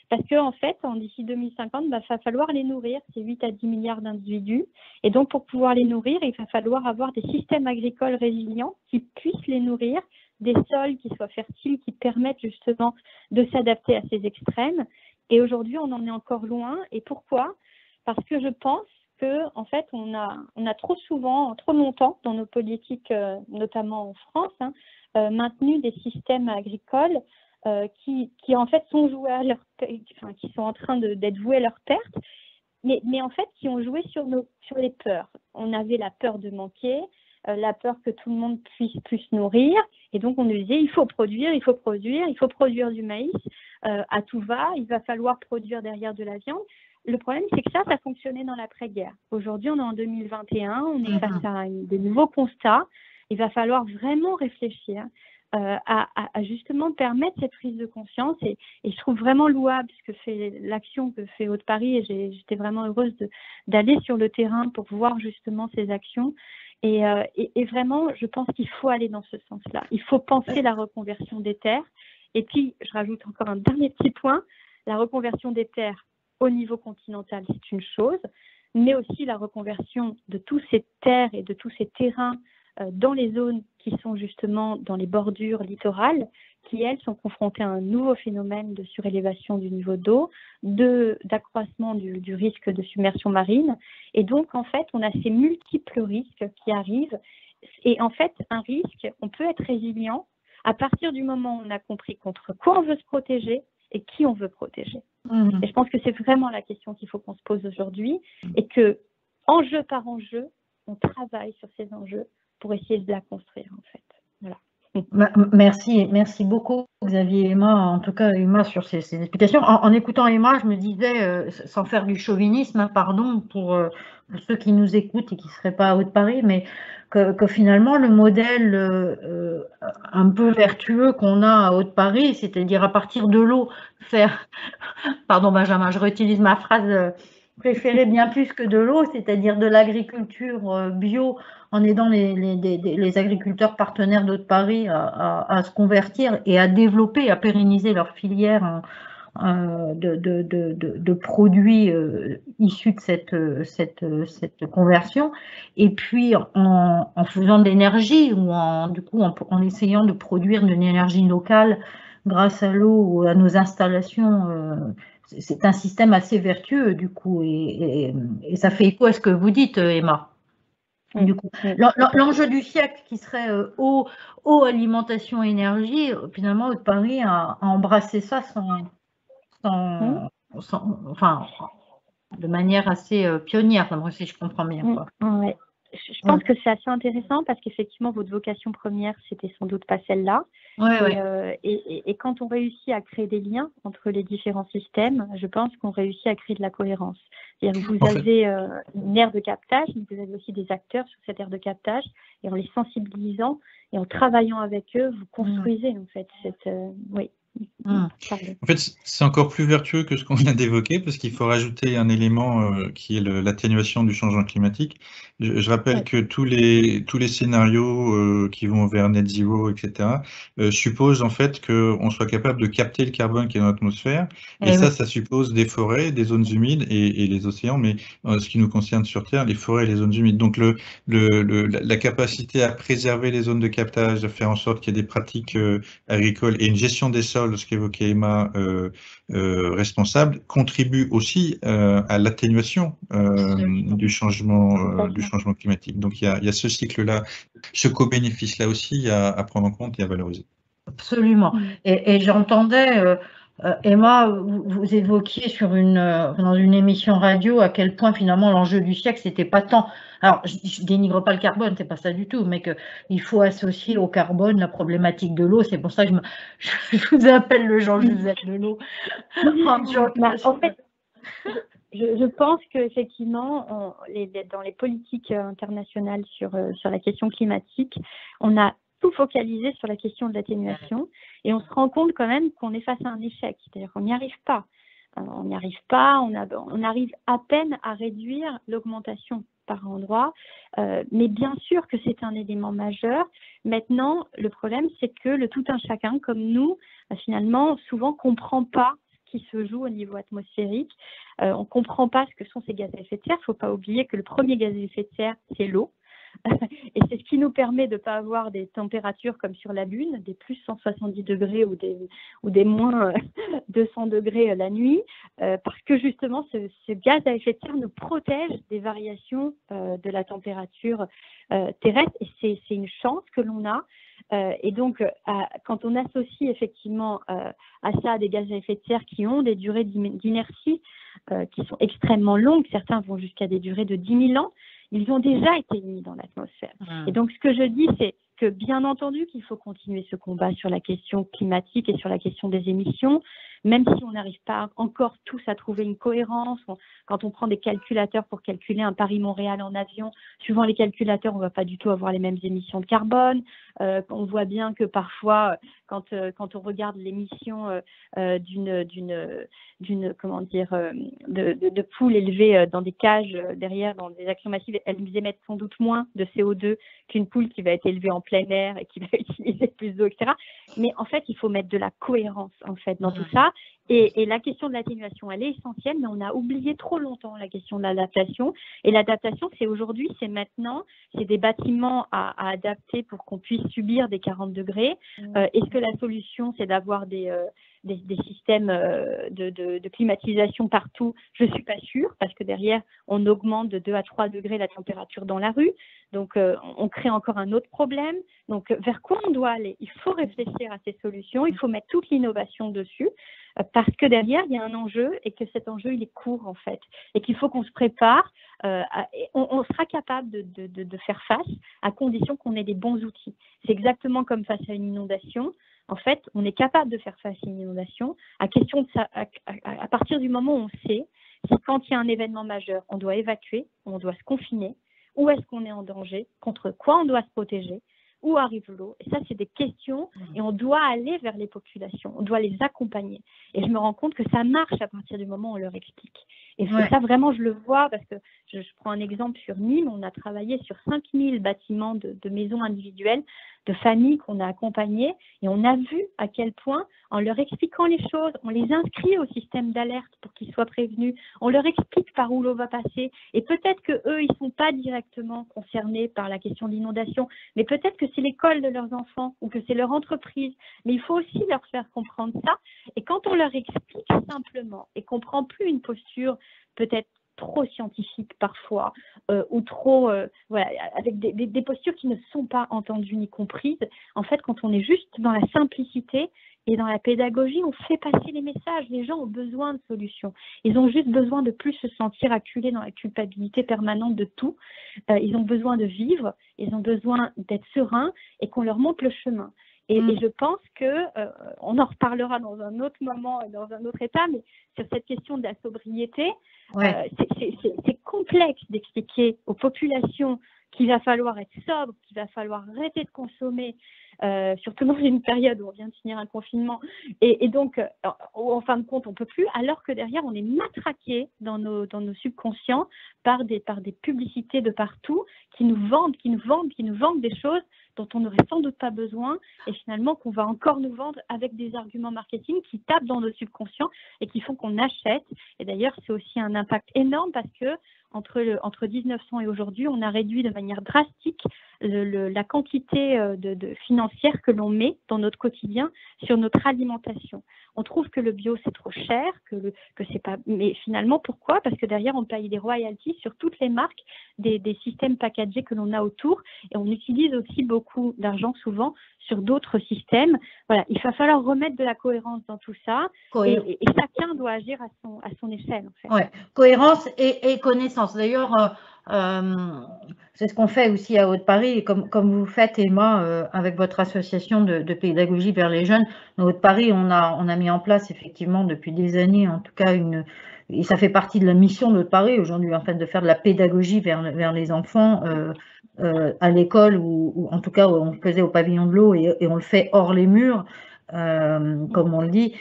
Parce qu'en fait, d'ici 2050, il va falloir les nourrir, c'est 8 à 10 milliards d'individus. Et donc, pour pouvoir les nourrir, il va falloir avoir des systèmes agricoles résilients qui puissent les nourrir, des sols qui soient fertiles, qui permettent justement de s'adapter à ces extrêmes. Et aujourd'hui, on en est encore loin. Et pourquoi? Parce que je pense qu'en fait, on a trop souvent, trop longtemps, dans nos politiques, notamment en France, maintenu des systèmes agricoles qui en fait sont voués à leur, qui sont en train d'être voués à leur perte, mais en fait qui ont joué sur les peurs. On avait la peur de manquer, la peur que tout le monde puisse plus nourrir, et donc on nous disait il faut produire du maïs à tout va, il va falloir produire derrière de la viande. Le problème, c'est que ça fonctionnait dans l'après-guerre. Aujourd'hui, on est en 2021, on est face à de nouveaux constats. Il va falloir vraiment réfléchir à justement permettre cette prise de conscience. Et je trouve vraiment louable ce que fait l'action que fait Haute-Paris. Et j'étais vraiment heureuse d'aller sur le terrain pour voir justement ces actions. Et vraiment, je pense qu'il faut aller dans ce sens-là. Il faut penser la reconversion des terres. Et puis, je rajoute encore un dernier petit point, la reconversion des terres au niveau continental, c'est une chose, mais aussi la reconversion de tous ces terres et de tous ces terrains dans les zones qui sont justement dans les bordures littorales, qui, elles, sont confrontées à un nouveau phénomène de surélévation du niveau d'eau, d'accroissement du risque de submersion marine. Et donc, en fait, on a ces multiples risques qui arrivent. Et en fait, un risque, on peut être résilient à partir du moment où on a compris contre quoi on veut se protéger et qui on veut protéger. Et je pense que c'est vraiment la question qu'il faut qu'on se pose aujourd'hui et que, enjeu par enjeu, on travaille sur ces enjeux pour essayer de la construire, en fait. Voilà. Merci beaucoup Xavier et Emma, en tout cas Emma sur ces explications. En écoutant Emma, je me disais, sans faire du chauvinisme, hein, pardon pour ceux qui nous écoutent et qui ne seraient pas à Haute-Paris, mais que finalement le modèle un peu vertueux qu'on a à Haute-Paris, c'est-à-dire à partir de l'eau, faire, pardon Benjamin, je réutilise ma phrase préférée bien plus que de l'eau, c'est-à-dire de l'agriculture bio, en aidant les agriculteurs partenaires d'Haute-Paris à se convertir et à développer, à pérenniser leur filière de produits issus de cette conversion, et puis en faisant de l'énergie ou en essayant de produire de l'énergie locale grâce à l'eau ou à nos installations. C'est un système assez vertueux du coup, et ça fait écho à ce que vous dites, Emma. Du coup, l'enjeu du siècle qui serait eau, alimentation, énergie, finalement, Haute-Paris a embrassé ça enfin, de manière assez pionnière, si je comprends bien. Quoi. Ouais. Je pense que c'est assez intéressant parce qu'effectivement, votre vocation première, c'était sans doute pas celle-là. Et quand on réussit à créer des liens entre les différents systèmes, je pense qu'on réussit à créer de la cohérence. Vous avez une aire de captage, mais vous avez aussi des acteurs sur cette aire de captage, et en les sensibilisant et en travaillant avec eux, vous construisez en fait cette... oui. En fait, c'est encore plus vertueux que ce qu'on vient d'évoquer, parce qu'il faut rajouter un élément qui est l'atténuation du changement climatique. Je rappelle que tous les scénarios qui vont vers net zero, etc., supposent en fait qu'on soit capable de capter le carbone qui est dans l'atmosphère, et ça suppose des forêts, des zones humides et les océans, mais ce qui nous concerne sur Terre, les forêts et les zones humides. Donc la capacité à préserver les zones de captage, de faire en sorte qu'il y ait des pratiques agricoles et une gestion des sols, ce qu'évoquait Emma, responsable, contribue aussi à l'atténuation du changement climatique. Donc il y a ce cycle-là, ce co-bénéfice-là aussi à prendre en compte et à valoriser. Absolument. Et j'entendais, Emma, vous évoquiez dans une émission radio à quel point finalement l'enjeu du siècle, c'était pas tant... Alors, je dénigre pas le carbone, c'est pas ça du tout, mais qu'il faut associer au carbone la problématique de l'eau. C'est pour ça que je vous appelle le Jean-Joseph de l'eau. En fait, je pense qu'effectivement, dans les politiques internationales sur la question climatique, on a tout focalisé sur la question de l'atténuation, et on se rend compte quand même qu'on est face à un échec, c'est-à-dire qu'on n'y arrive pas. On n'y arrive pas, on arrive à peine à réduire l'augmentation par endroit, mais bien sûr que c'est un élément majeur. Maintenant, le problème, c'est que le tout un chacun, comme nous, finalement, souvent ne comprend pas ce qui se joue au niveau atmosphérique. On ne comprend pas ce que sont ces gaz à effet de serre. Il ne faut pas oublier que le premier gaz à effet de serre, c'est l'eau. Et c'est ce qui nous permet de ne pas avoir des températures comme sur la Lune, des plus 170 degrés ou des moins 200 degrés la nuit, parce que justement ce gaz à effet de serre nous protège des variations de la température terrestre, et c'est une chance que l'on a. Et donc, quand on associe effectivement à ça des gaz à effet de serre qui ont des durées d'inertie qui sont extrêmement longues, certains vont jusqu'à des durées de 10 000 ans, ils ont déjà été mis dans l'atmosphère. Et donc, ce que je dis, c'est que bien entendu qu'il faut continuer ce combat sur la question climatique et sur la question des émissions, même si on n'arrive pas encore tous à trouver une cohérence. Quand on prend des calculateurs pour calculer un Paris-Montréal en avion, suivant les calculateurs, on ne va pas du tout avoir les mêmes émissions de carbone. On voit bien que parfois, quand on regarde l'émission de poules élevées dans des cages derrière, dans des actions massives, elles émettent sans doute moins de CO2 qu'une poule qui va être élevée en plein air et qui va utiliser plus d'eau, etc. Mais en fait, il faut mettre de la cohérence en fait dans tout ça. Et la question de l'atténuation, elle est essentielle, mais on a oublié trop longtemps la question de l'adaptation. Et l'adaptation, c'est aujourd'hui, c'est maintenant, c'est des bâtiments à adapter pour qu'on puisse subir des 40 degrés. Est-ce que la solution, c'est d'avoir des des systèmes de climatisation partout, je ne suis pas sûre, parce que derrière, on augmente de 2 à 3 degrés la température dans la rue. Donc, on crée encore un autre problème. Donc, vers quoi on doit aller? Il faut réfléchir à ces solutions, il faut mettre toute l'innovation dessus, parce que derrière, il y a un enjeu et que cet enjeu, il est court, en fait. Et qu'il faut qu'on se prépare. On sera capable de faire face à condition qu'on ait des bons outils. C'est exactement comme face à une inondation. En fait, on est capable de faire face à une inondation à partir du moment où on sait si quand il y a un événement majeur, on doit évacuer, on doit se confiner, où est-ce qu'on est en danger, contre quoi on doit se protéger, où arrive l'eau. Et ça, c'est des questions et on doit aller vers les populations, on doit les accompagner. Et je me rends compte que ça marche à partir du moment où on leur explique. Et ça, vraiment, je le vois parce que je prends un exemple sur Nîmes, on a travaillé sur 5000 bâtiments de maisons individuelles, de familles qu'on a accompagnées et on a vu à quel point, en leur expliquant les choses, on les inscrit au système d'alerte pour qu'ils soient prévenus, on leur explique par où l'eau va passer et peut-être qu'eux, ils ne sont pas directement concernés par la question de l'inondation, mais peut-être que c'est l'école de leurs enfants ou que c'est leur entreprise, mais il faut aussi leur faire comprendre ça et quand on leur explique simplement et qu'on ne prend plus une posture peut-être trop scientifique parfois, ou trop, voilà, avec des postures qui ne sont pas entendues ni comprises. En fait, quand on est juste dans la simplicité et dans la pédagogie, on fait passer les messages. Les gens ont besoin de solutions. Ils ont juste besoin de plus se sentir acculés dans la culpabilité permanente de tout. Ils ont besoin de vivre, ils ont besoin d'être sereins et qu'on leur montre le chemin. Et je pense qu'on en reparlera dans un autre moment, dans un autre état, mais sur cette question de la sobriété, c'est complexe d'expliquer aux populations qu'il va falloir être sobre, qu'il va falloir arrêter de consommer, surtout dans une période où on vient de finir un confinement. Et donc, en fin de compte, on ne peut plus, alors que derrière, on est matraqué dans nos subconscients par des publicités de partout qui nous vendent des choses dont on n'aurait sans doute pas besoin et finalement qu'on va encore nous vendre avec des arguments marketing qui tapent dans nos subconscients et qui font qu'on achète. Et d'ailleurs, c'est aussi un impact énorme parce que entre 1900 et aujourd'hui, on a réduit de manière drastique la quantité financière que l'on met dans notre quotidien sur notre alimentation. On trouve que le bio, c'est trop cher, que c'est pas. Mais finalement, pourquoi? Parce que derrière, on paye des royalties sur toutes les marques des systèmes packagés que l'on a autour et on utilise aussi beaucoup d'argent souvent sur d'autres systèmes. Voilà, il va falloir remettre de la cohérence dans tout ça et chacun doit agir à son échelle. En fait. Ouais, cohérence et connaissance. D'ailleurs, c'est ce qu'on fait aussi à Haute-Paris, comme vous faites, Emma, avec votre association de pédagogie vers les jeunes. À Haute-Paris, on a mis en place effectivement depuis des années, en tout cas, et ça fait partie de la mission de Haute-Paris aujourd'hui, en fait, de faire de la pédagogie vers les enfants à l'école ou en tout cas, on le faisait au pavillon de l'eau et on le fait hors les murs, comme on le dit.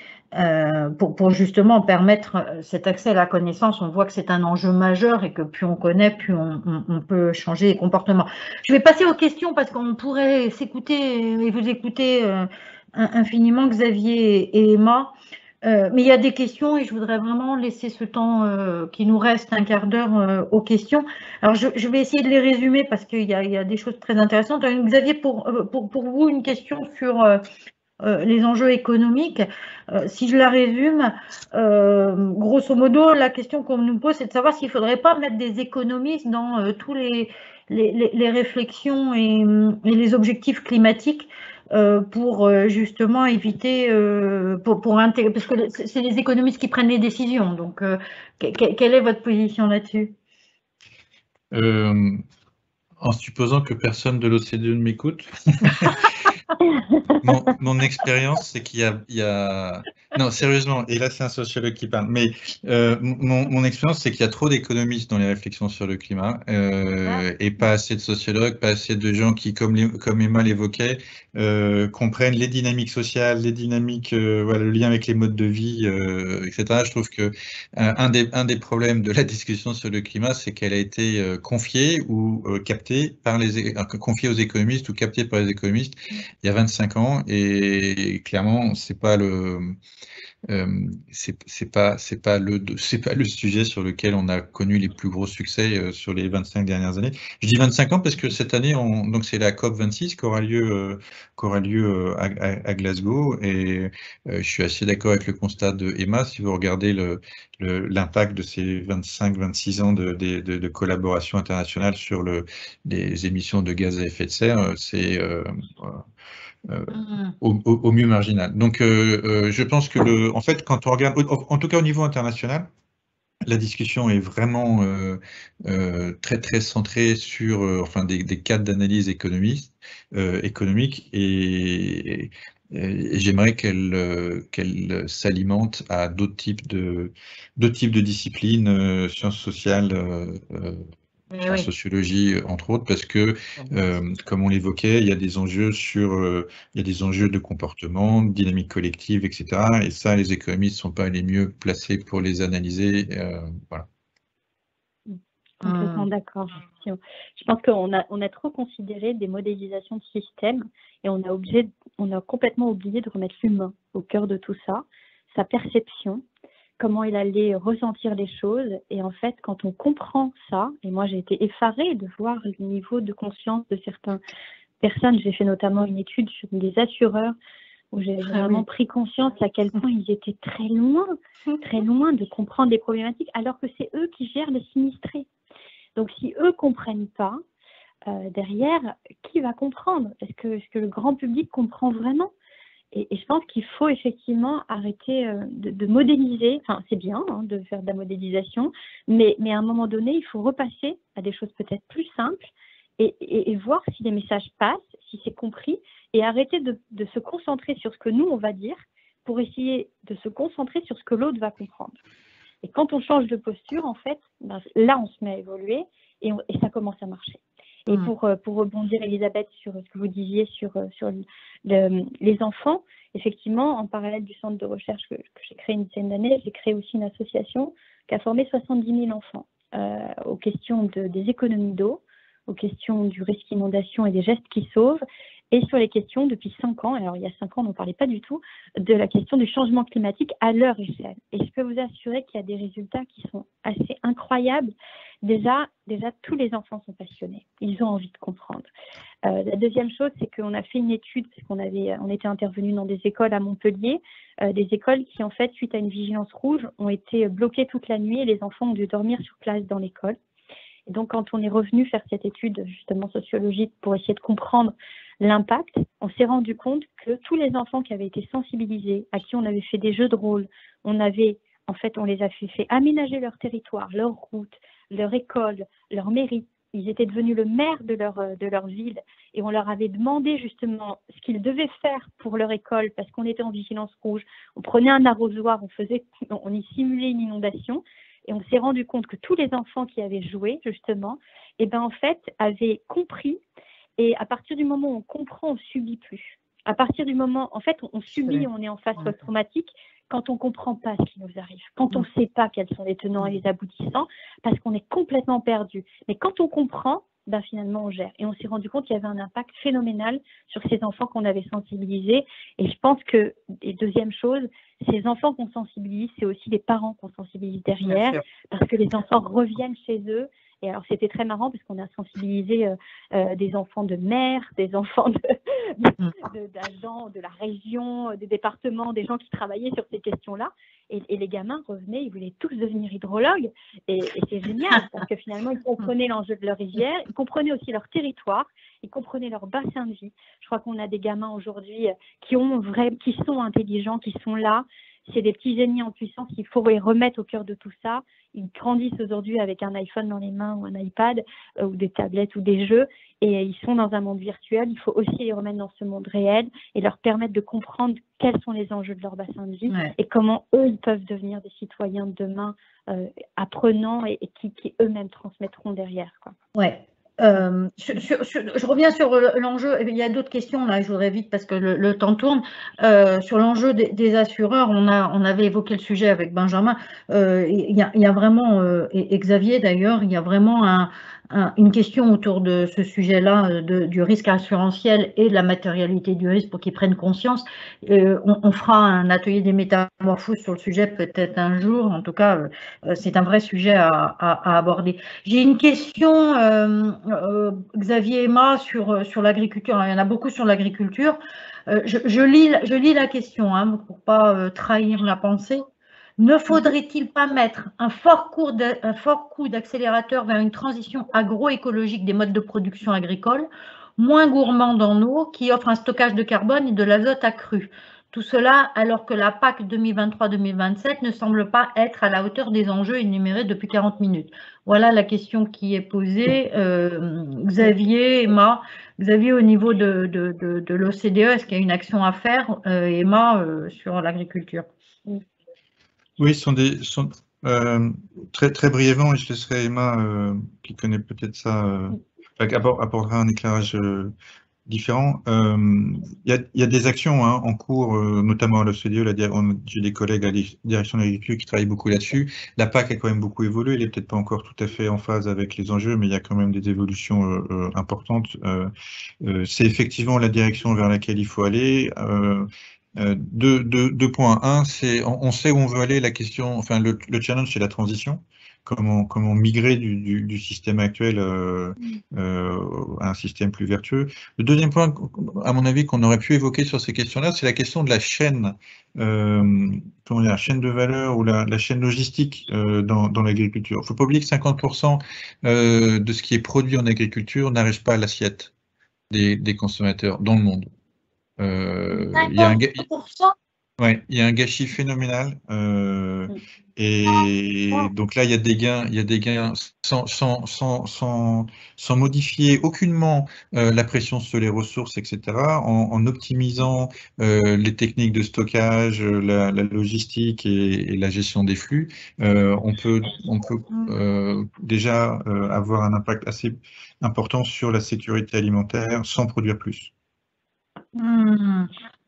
Pour justement permettre cet accès à la connaissance. On voit que c'est un enjeu majeur et que plus on connaît, plus on peut changer les comportements. Je vais passer aux questions parce qu'on pourrait s'écouter et vous écouter infiniment, Xavier et Emma. Mais il y a des questions et je voudrais vraiment laisser ce temps qui nous reste, un quart d'heure, aux questions. Alors, je vais essayer de les résumer parce qu'il y a des choses très intéressantes. Xavier, pour vous, une question sur les enjeux économiques. Si je la résume, grosso modo, la question qu'on nous pose, c'est de savoir s'il ne faudrait pas mettre des économistes dans tous les réflexions et les objectifs climatiques pour justement éviter, parce que c'est les économistes qui prennent les décisions. Donc, quelle est votre position là-dessus? En supposant que personne de l'OCDE ne m'écoute. Mon expérience, c'est qu'il y a... Non, sérieusement, et là c'est un sociologue qui parle, mais mon expérience, c'est qu'il y a trop d'économistes dans les réflexions sur le climat et pas assez de sociologues, pas assez de gens qui, comme Emma l'évoquait, comprennent les dynamiques sociales, les dynamiques, voilà, le lien avec les modes de vie, etc. Je trouve que un des problèmes de la discussion sur le climat, c'est qu'elle a été confiée ou captée confiée aux économistes ou captée par les économistes il y a 25 ans et clairement, c'est pas c'est pas le sujet sur lequel on a connu les plus gros succès sur les 25 dernières années. Je dis 25 ans parce que cette année, donc c'est la COP26 qui aura lieu à Glasgow, et je suis assez d'accord avec le constat de Emma. Si vous regardez l'impact de ces 25-26 ans de collaboration internationale sur les émissions de gaz à effet de serre, c'est au mieux marginal. Donc, je pense que en fait, quand on regarde, en tout cas au niveau international, la discussion est vraiment très très centrée sur enfin des cadres d'analyse économiques, et j'aimerais qu'elle s'alimente à d'autres types de disciplines, sciences sociales, en sociologie, entre autres, parce que, comme on l'évoquait, il y a des enjeux de comportement, de dynamique collective, etc. Et ça, les économistes ne sont pas les mieux placés pour les analyser. Voilà. Complètement d'accord. Je pense qu'on a trop considéré des modélisations de systèmes et on a complètement oublié de remettre l'humain au cœur de tout ça, sa perception, comment il allait ressentir les choses. Et en fait, quand on comprend ça, et moi j'ai été effarée de voir le niveau de conscience de certaines personnes. J'ai fait notamment une étude sur des assureurs où j'ai vraiment pris conscience à quel point ils étaient très loin de comprendre des problématiques, alors que c'est eux qui gèrent les sinistrés. Donc si eux ne comprennent pas, derrière, qui va comprendre? Est-ce que le grand public comprend vraiment? Et je pense qu'il faut effectivement arrêter de modéliser. Enfin, c'est bien de faire de la modélisation, mais à un moment donné, il faut repasser à des choses peut-être plus simples et voir si les messages passent, si c'est compris, et arrêter de se concentrer sur ce que nous, on va dire, pour essayer de se concentrer sur ce que l'autre va comprendre. Et quand on change de posture, en fait, ben, là, on se met à évoluer et ça commence à marcher. Et pour rebondir, Elisabeth, sur ce que vous disiez sur les enfants, effectivement, en parallèle du centre de recherche que j'ai créé une dizaine d'années, j'ai créé aussi une association qui a formé 70 000 enfants aux questions des économies d'eau, aux questions du risque inondation et des gestes qui sauvent, et sur les questions depuis 5 ans, alors il y a 5 ans on n'en parlait pas du tout, de la question du changement climatique à leur échelle. Et je peux vous assurer qu'il y a des résultats qui sont assez incroyables. Déjà tous les enfants sont passionnés, ils ont envie de comprendre. La deuxième chose, c'est qu'on a fait une étude, parce on était intervenu dans des écoles à Montpellier, des écoles qui en fait, suite à une vigilance rouge, ont été bloquées toute la nuit et les enfants ont dû dormir sur place dans l'école. Et donc, quand on est revenu faire cette étude justement sociologique pour essayer de comprendre l'impact, on s'est rendu compte que tous les enfants qui avaient été sensibilisés, à qui on avait fait des jeux de rôle, on les a fait aménager leur territoire, leur route, leur école, leur mairie. Ils étaient devenus le maire de leur ville et on leur avait demandé justement ce qu'ils devaient faire pour leur école parce qu'on était en vigilance rouge. On prenait un arrosoir, on y simulait une inondation. Et on s'est rendu compte que tous les enfants qui avaient joué, justement, en fait, avaient compris. Et à partir du moment où on comprend, on ne subit plus. À partir du moment, en fait, on subit, on est en phase post-traumatique quand on ne comprend pas ce qui nous arrive, quand on ne sait pas quels sont les tenants et les aboutissants, parce qu'on est complètement perdu. Mais quand on comprend, finalement, on gère. Et on s'est rendu compte qu'il y avait un impact phénoménal sur ces enfants qu'on avait sensibilisés. Et je pense que, et deuxième chose, ces enfants qu'on sensibilise, c'est aussi les parents qu'on sensibilise derrière, parce que les enfants reviennent chez eux. Et alors, c'était très marrant parce qu'on a sensibilisé des enfants de maires, des enfants d'agents de la région, des départements, des gens qui travaillaient sur ces questions-là. Et les gamins revenaient, ils voulaient tous devenir hydrologues. Et c'est génial parce que finalement, ils comprenaient l'enjeu de leur rivière, ils comprenaient aussi leur territoire, ils comprenaient leur bassin de vie. Je crois qu'on a des gamins aujourd'hui qui sont intelligents, qui sont là. C'est des petits génies en puissance qu'il faut les remettre au cœur de tout ça. Ils grandissent aujourd'hui avec un iPhone dans les mains ou un iPad ou des tablettes ou des jeux et ils sont dans un monde virtuel. Il faut aussi les remettre dans ce monde réel et leur permettre de comprendre quels sont les enjeux de leur bassin de vie et comment eux, ils peuvent devenir des citoyens de demain apprenants et qui eux-mêmes transmettront derrière, quoi. Ouais. Je reviens sur l'enjeu. Il y a d'autres questions là, je voudrais vite parce que le temps tourne. Sur l'enjeu des assureurs, on avait évoqué le sujet avec Benjamin. Il y a vraiment, et Xavier d'ailleurs, il y a vraiment une question autour de ce sujet-là, du risque assurantiel et de la matérialité du risque pour qu'ils prennent conscience. On fera un atelier des métamorphoses sur le sujet peut-être un jour. En tout cas, c'est un vrai sujet à aborder. J'ai une question, Xavier et Emma, sur l'agriculture. Il y en a beaucoup sur l'agriculture. Je lis la question hein, pour ne pas trahir la pensée. Ne faudrait-il pas mettre un fort coup d'accélérateur vers une transition agroécologique des modes de production agricole, moins gourmands en eau, qui offre un stockage de carbone et de l'azote accru? Tout cela alors que la PAC 2023-2027 ne semble pas être à la hauteur des enjeux énumérés depuis 40 minutes. Voilà la question qui est posée. Xavier, Emma, Xavier, au niveau de l'OCDE, est-ce qu'il y a une action à faire? Emma, sur l'agriculture. Oui, très, très brièvement, et je laisserai Emma, qui connaît peut-être ça, apportera un éclairage différent. Il y a des actions hein, en cours, notamment à l'OCDE. J'ai des collègues à la direction de l'agriculture qui travaillent beaucoup là-dessus. La PAC a quand même beaucoup évolué. Elle n'est peut-être pas encore tout à fait en phase avec les enjeux, mais il y a quand même des évolutions importantes. C'est effectivement la direction vers laquelle il faut aller. Deux points. Un, c'est on sait où on veut aller. La question, enfin le challenge, c'est la transition. Comment migrer du système actuel à un système plus vertueux. Le deuxième point, à mon avis, qu'on aurait pu évoquer sur ces questions-là, c'est la question de la chaîne, comment dire, la chaîne de valeur ou la chaîne logistique dans l'agriculture. Il ne faut pas oublier que 50% de ce qui est produit en agriculture n'arrive pas à l'assiette des consommateurs dans le monde. Il y a 50%? Ouais, il y a un gâchis phénoménal et donc là il y a des gains sans modifier aucunement la pression sur les ressources, etc. En optimisant les techniques de stockage, la logistique et la gestion des flux, on peut déjà avoir un impact assez important sur la sécurité alimentaire sans produire plus.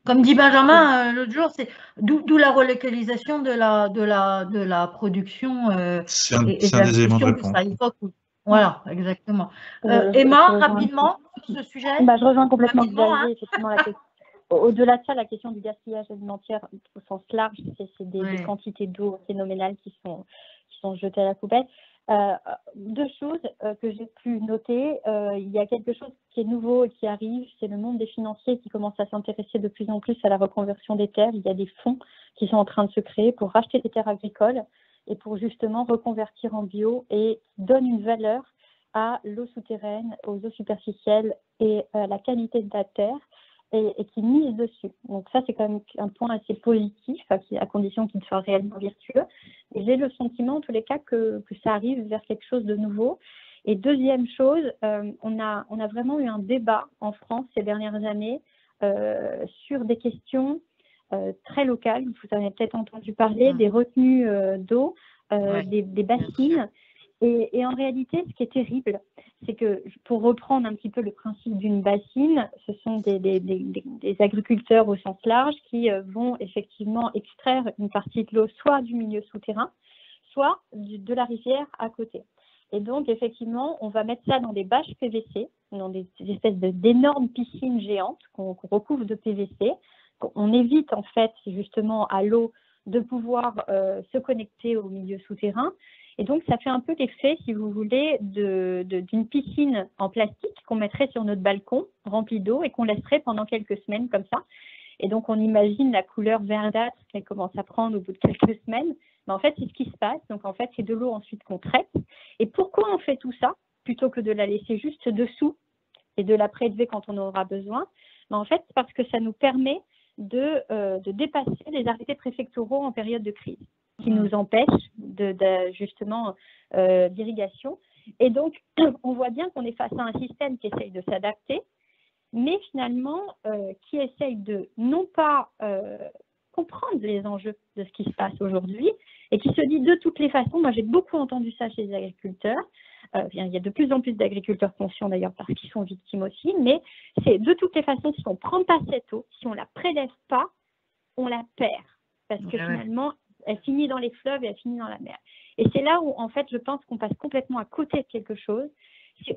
Comme dit Benjamin l'autre jour, c'est d'où la relocalisation de la production C'est un et de la des éléments de gestion que réponse. ça évoque. Voilà, exactement. Emma, rapidement sur ce sujet. Je rejoins complètement Rapidement, Xavier, effectivement, au-delà de ça, la question du gaspillage alimentaire au sens large, c'est des quantités d'eau phénoménales qui sont jetées à la poubelle. Deux choses que j'ai pu noter. Il y a quelque chose qui est nouveau et qui arrive, c'est le monde des financiers qui commence à s'intéresser de plus en plus à la reconversion des terres. Il y a des fonds qui sont en train de se créer pour racheter des terres agricoles et pour justement reconvertir en bio et qui donnent une valeur à l'eau souterraine, aux eaux superficielles et à la qualité de la terre et qui mise dessus. Donc ça, c'est quand même un point assez positif, à condition qu'il soit réellement vertueux. Et j'ai le sentiment, en tous les cas, que ça arrive vers quelque chose de nouveau. Et deuxième chose, on a vraiment eu un débat en France ces dernières années sur des questions très locales. Vous en avez peut-être entendu parler, des retenues d'eau, des bassines. Et en réalité, ce qui est terrible, c'est que, pour reprendre un petit peu le principe d'une bassine, ce sont des agriculteurs au sens large qui vont effectivement extraire une partie de l'eau soit du milieu souterrain, soit de la rivière à côté. Et donc, effectivement, on va mettre ça dans des bâches PVC, dans des espèces d'énormes piscines géantes qu'on recouvre de PVC. On évite, en fait, justement, à l'eau de pouvoir se connecter au milieu souterrain. Et donc, ça fait un peu l'effet, si vous voulez, d'une piscine en plastique qu'on mettrait sur notre balcon, remplie d'eau, et qu'on laisserait pendant quelques semaines comme ça. Et donc, on imagine la couleur verdâtre qu'elle commence à prendre au bout de quelques semaines. Mais en fait, c'est ce qui se passe. Donc, en fait, c'est de l'eau ensuite qu'on traite. Et pourquoi on fait tout ça, plutôt que de la laisser juste dessous et de la prélever quand on aura besoin? En fait, c'est parce que ça nous permet de dépasser les arrêtés préfectoraux en période de crise, qui nous empêchent justement d'irrigation. Et donc, on voit bien qu'on est face à un système qui essaye de s'adapter, mais finalement, qui essaye de non pas comprendre les enjeux de ce qui se passe aujourd'hui, et qui se dit de toutes les façons, moi j'ai beaucoup entendu ça chez les agriculteurs, il y a de plus en plus d'agriculteurs conscients d'ailleurs parce qu'ils sont victimes aussi, mais c'est de toutes les façons, si on ne prend pas cette eau, si on ne la prélève pas, on la perd, parce que finalement, elle finit dans les fleuves et elle finit dans la mer. Et c'est là où, en fait, je pense qu'on passe complètement à côté de quelque chose,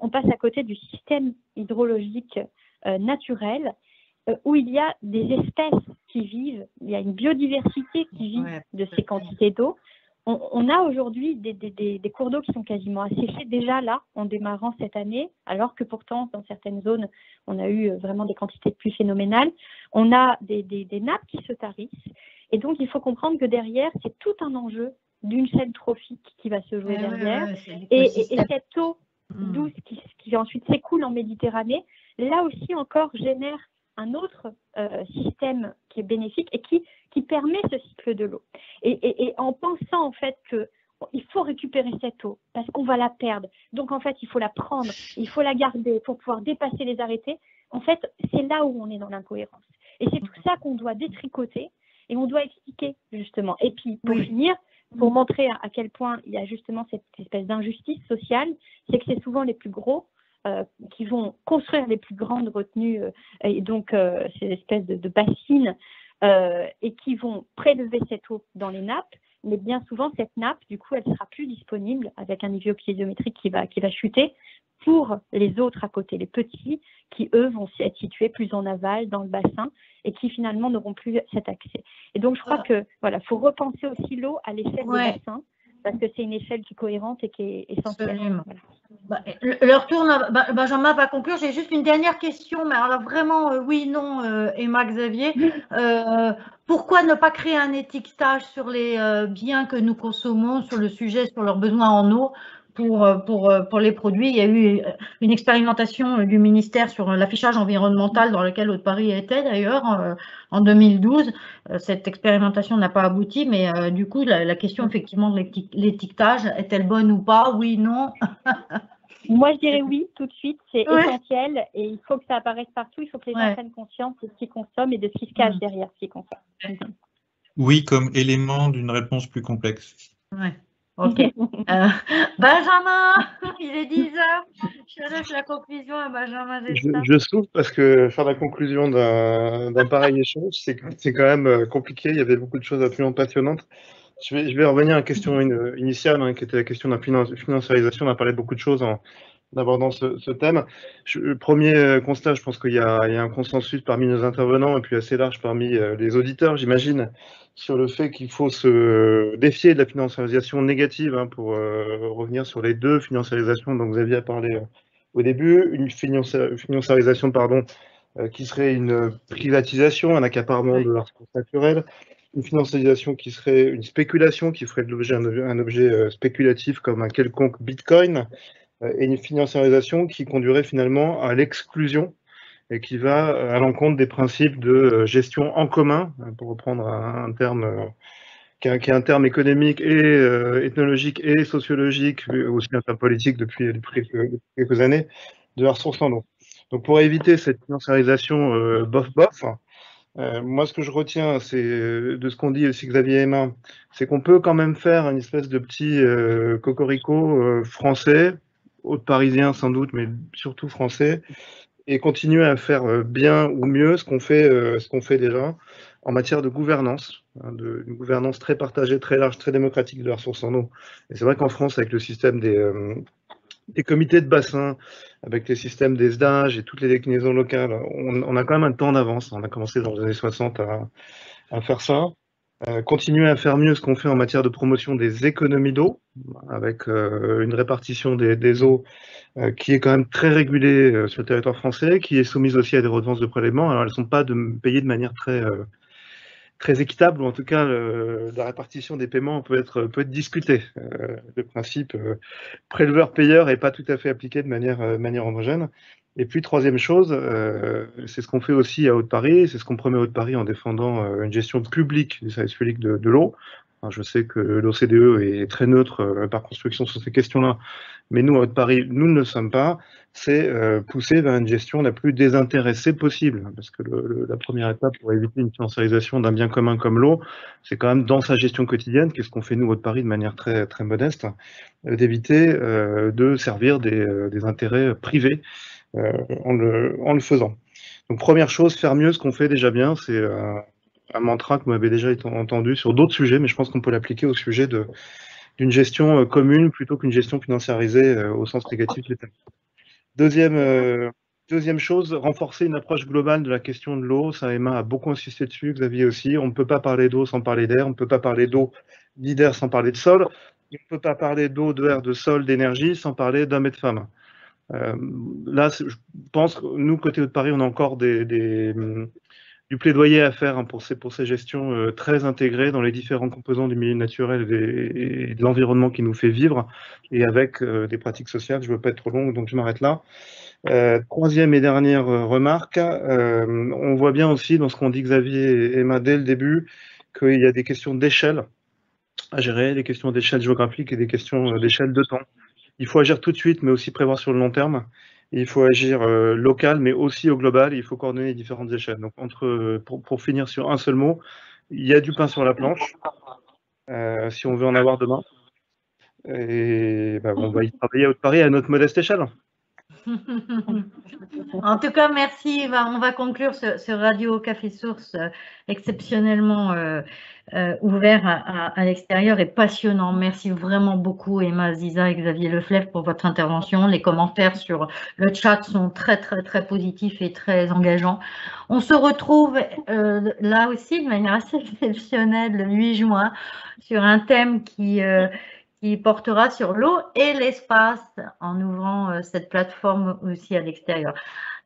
on passe à côté du système hydrologique naturel, où il y a des espèces qui vivent, il y a une biodiversité qui vit de ces quantités d'eau. On a aujourd'hui des cours d'eau qui sont quasiment asséchés déjà là, en démarrant cette année, alors que pourtant, dans certaines zones, on a eu vraiment des quantités de pluie phénoménales. On a des nappes qui se tarissent. Et donc, il faut comprendre que derrière, c'est tout un enjeu d'une chaîne trophique qui va se jouer derrière. Et cette eau douce qui ensuite s'écoule en Méditerranée, là aussi encore génère un autre système qui est bénéfique et qui permet ce cycle de l'eau. Et en pensant en fait qu'il faut récupérer cette eau parce qu'on va la perdre, donc en fait il faut la prendre, il faut la garder pour pouvoir dépasser les arrêtés, en fait c'est là où on est dans l'incohérence. Et c'est tout ça qu'on doit détricoter et on doit expliquer justement. Et puis pour finir, pour montrer à quel point il y a justement cette espèce d'injustice sociale, c'est que c'est souvent les plus gros qui vont construire les plus grandes retenues et donc ces espèces de bassines et qui vont prélever cette eau dans les nappes, mais bien souvent cette nappe, du coup, elle sera plus disponible avec un niveau piézométrique qui va chuter pour les autres à côté, les petits qui, eux, vont être situés plus en aval dans le bassin et qui finalement n'auront plus cet accès. Et donc, je crois que voilà, faut repenser aussi l'eau à l'échelle des bassins parce que c'est une échelle qui est cohérente et qui est essentielle. Voilà. Leur tour, Benjamin va conclure. J'ai juste une dernière question, mais alors vraiment, oui, non, Emma, Xavier. Pourquoi ne pas créer un étiquetage sur les biens que nous consommons, sur le sujet, sur leurs besoins en eau pour les produits? Il y a eu une expérimentation du ministère sur l'affichage environnemental dans lequel Haute-Paris était d'ailleurs en 2012. Cette expérimentation n'a pas abouti, mais du coup, la question effectivement de l'étiquetage, est-elle bonne ou pas? Oui, non. Moi, je dirais oui, tout de suite, c'est essentiel et il faut que ça apparaisse partout, il faut que les gens prennent conscience de ce qu'ils consomment et de ce qui se cache derrière ce qu'ils consomment. Oui, comme élément d'une réponse plus complexe. Ouais. Ok. Benjamin, il est 10h. Je laisse la conclusion à Benjamin. Je souffre parce que faire la conclusion d'un pareil échange, c'est quand même compliqué. Il y avait beaucoup de choses absolument passionnantes. Je vais revenir à la question initiale, qui était la question de la financiarisation. On a parlé de beaucoup de choses en abordant ce thème. Premier constat, je pense qu'il y a un consensus parmi nos intervenants et puis assez large parmi les auditeurs, j'imagine, sur le fait qu'il faut se défier de la financiarisation négative, pour revenir sur les deux financiarisations dont Xavier a parlé au début. Une financiarisation, qui serait une privatisation, un accaparement de la ressource naturelle. Une financiarisation qui serait une spéculation, qui ferait de l'objet un objet spéculatif comme un quelconque bitcoin, et une financiarisation qui conduirait finalement à l'exclusion et qui va à l'encontre des principes de gestion en commun, pour reprendre un terme qui est un terme économique et ethnologique et sociologique, aussi un terme politique depuis quelques années, de la ressource en eau. Donc pour éviter cette financiarisation bof-bof, moi, ce que je retiens, c'est de ce qu'on dit aussi Xavier et Emma, c'est qu'on peut quand même faire une espèce de petit cocorico français, haute-parisien sans doute, mais surtout français, et continuer à faire bien ou mieux ce qu'on fait déjà en matière de gouvernance, une gouvernance très partagée, très large, très démocratique de la ressource en eau. Et c'est vrai qu'en France, avec le système des comités de bassin, avec les systèmes des SDAGE et toutes les déclinaisons locales, on a quand même un temps d'avance. On a commencé dans les années 60 à faire ça. Continuer à faire mieux ce qu'on fait en matière de promotion des économies d'eau, avec une répartition des eaux qui est quand même très régulée sur le territoire français, qui est soumise aussi à des redevances de prélèvement. Alors elles ne sont pas payées de manière très équitable, ou en tout cas la répartition des paiements peut être discutée. Le principe préleveur-payeur n'est pas tout à fait appliqué de manière homogène. Et puis troisième chose, c'est ce qu'on fait aussi à Haute-Paris, c'est ce qu'on promet à Haute-Paris en défendant une gestion publique du service public de l'eau. Enfin, je sais que l'OCDE est très neutre par construction sur ces questions-là, mais nous à Haute-Paris, nous ne le sommes pas. C'est pousser vers une gestion la plus désintéressée possible, parce que la première étape pour éviter une financiarisation d'un bien commun comme l'eau, c'est quand même dans sa gestion quotidienne, qu'est-ce qu'on fait nous à Haute-Paris de manière très, très modeste, d'éviter de servir des intérêts privés en le faisant. Donc première chose, faire mieux ce qu'on fait déjà bien, c'est un mantra que vous m'avez déjà entendu sur d'autres sujets, mais je pense qu'on peut l'appliquer au sujet d'une gestion commune plutôt qu'une gestion financiarisée au sens négatif du terme. Deuxième chose, renforcer une approche globale de la question de l'eau. Ça, Emma a beaucoup insisté dessus, Xavier aussi. On ne peut pas parler d'eau sans parler d'air, on ne peut pas parler d'eau ni d'air sans parler de sol. On ne peut pas parler d'eau, d'air, de sol, d'énergie sans parler d'hommes et de femmes. Là, je pense que nous, côté de Paris, on a encore du plaidoyer à faire pour ces gestions très intégrées dans les différents composants du milieu naturel et de l'environnement qui nous fait vivre, et avec des pratiques sociales. Je ne veux pas être trop long, donc je m'arrête là. Troisième et dernière remarque, on voit bien aussi dans ce qu'ont dit Xavier et Emma dès le début qu'il y a des questions d'échelle à gérer, des questions d'échelle géographique et des questions d'échelle de temps. Il faut agir tout de suite, mais aussi prévoir sur le long terme. Il faut agir local, mais aussi au global. Il faut coordonner les différentes échelles. Donc, pour finir sur un seul mot, il y a du pain sur la planche, si on veut en avoir demain. Et on va y travailler à Haute-Paris à notre modeste échelle. En tout cas, merci. On va conclure ce Radio Café Source exceptionnellement ouvert à l'extérieur et passionnant. Merci vraiment beaucoup, Emma Aziza et Xavier Leflèvre, pour votre intervention. Les commentaires sur le chat sont très, très, très positifs et très engageants. On se retrouve là aussi de manière assez exceptionnelle le 8 juin sur un thème qui portera sur l'eau et l'espace en ouvrant cette plateforme aussi à l'extérieur.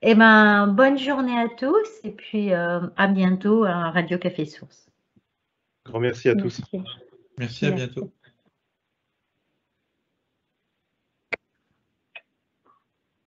Eh ben, bonne journée à tous et puis à bientôt à Radio Café Source. Grand merci à tous. Merci, à bientôt.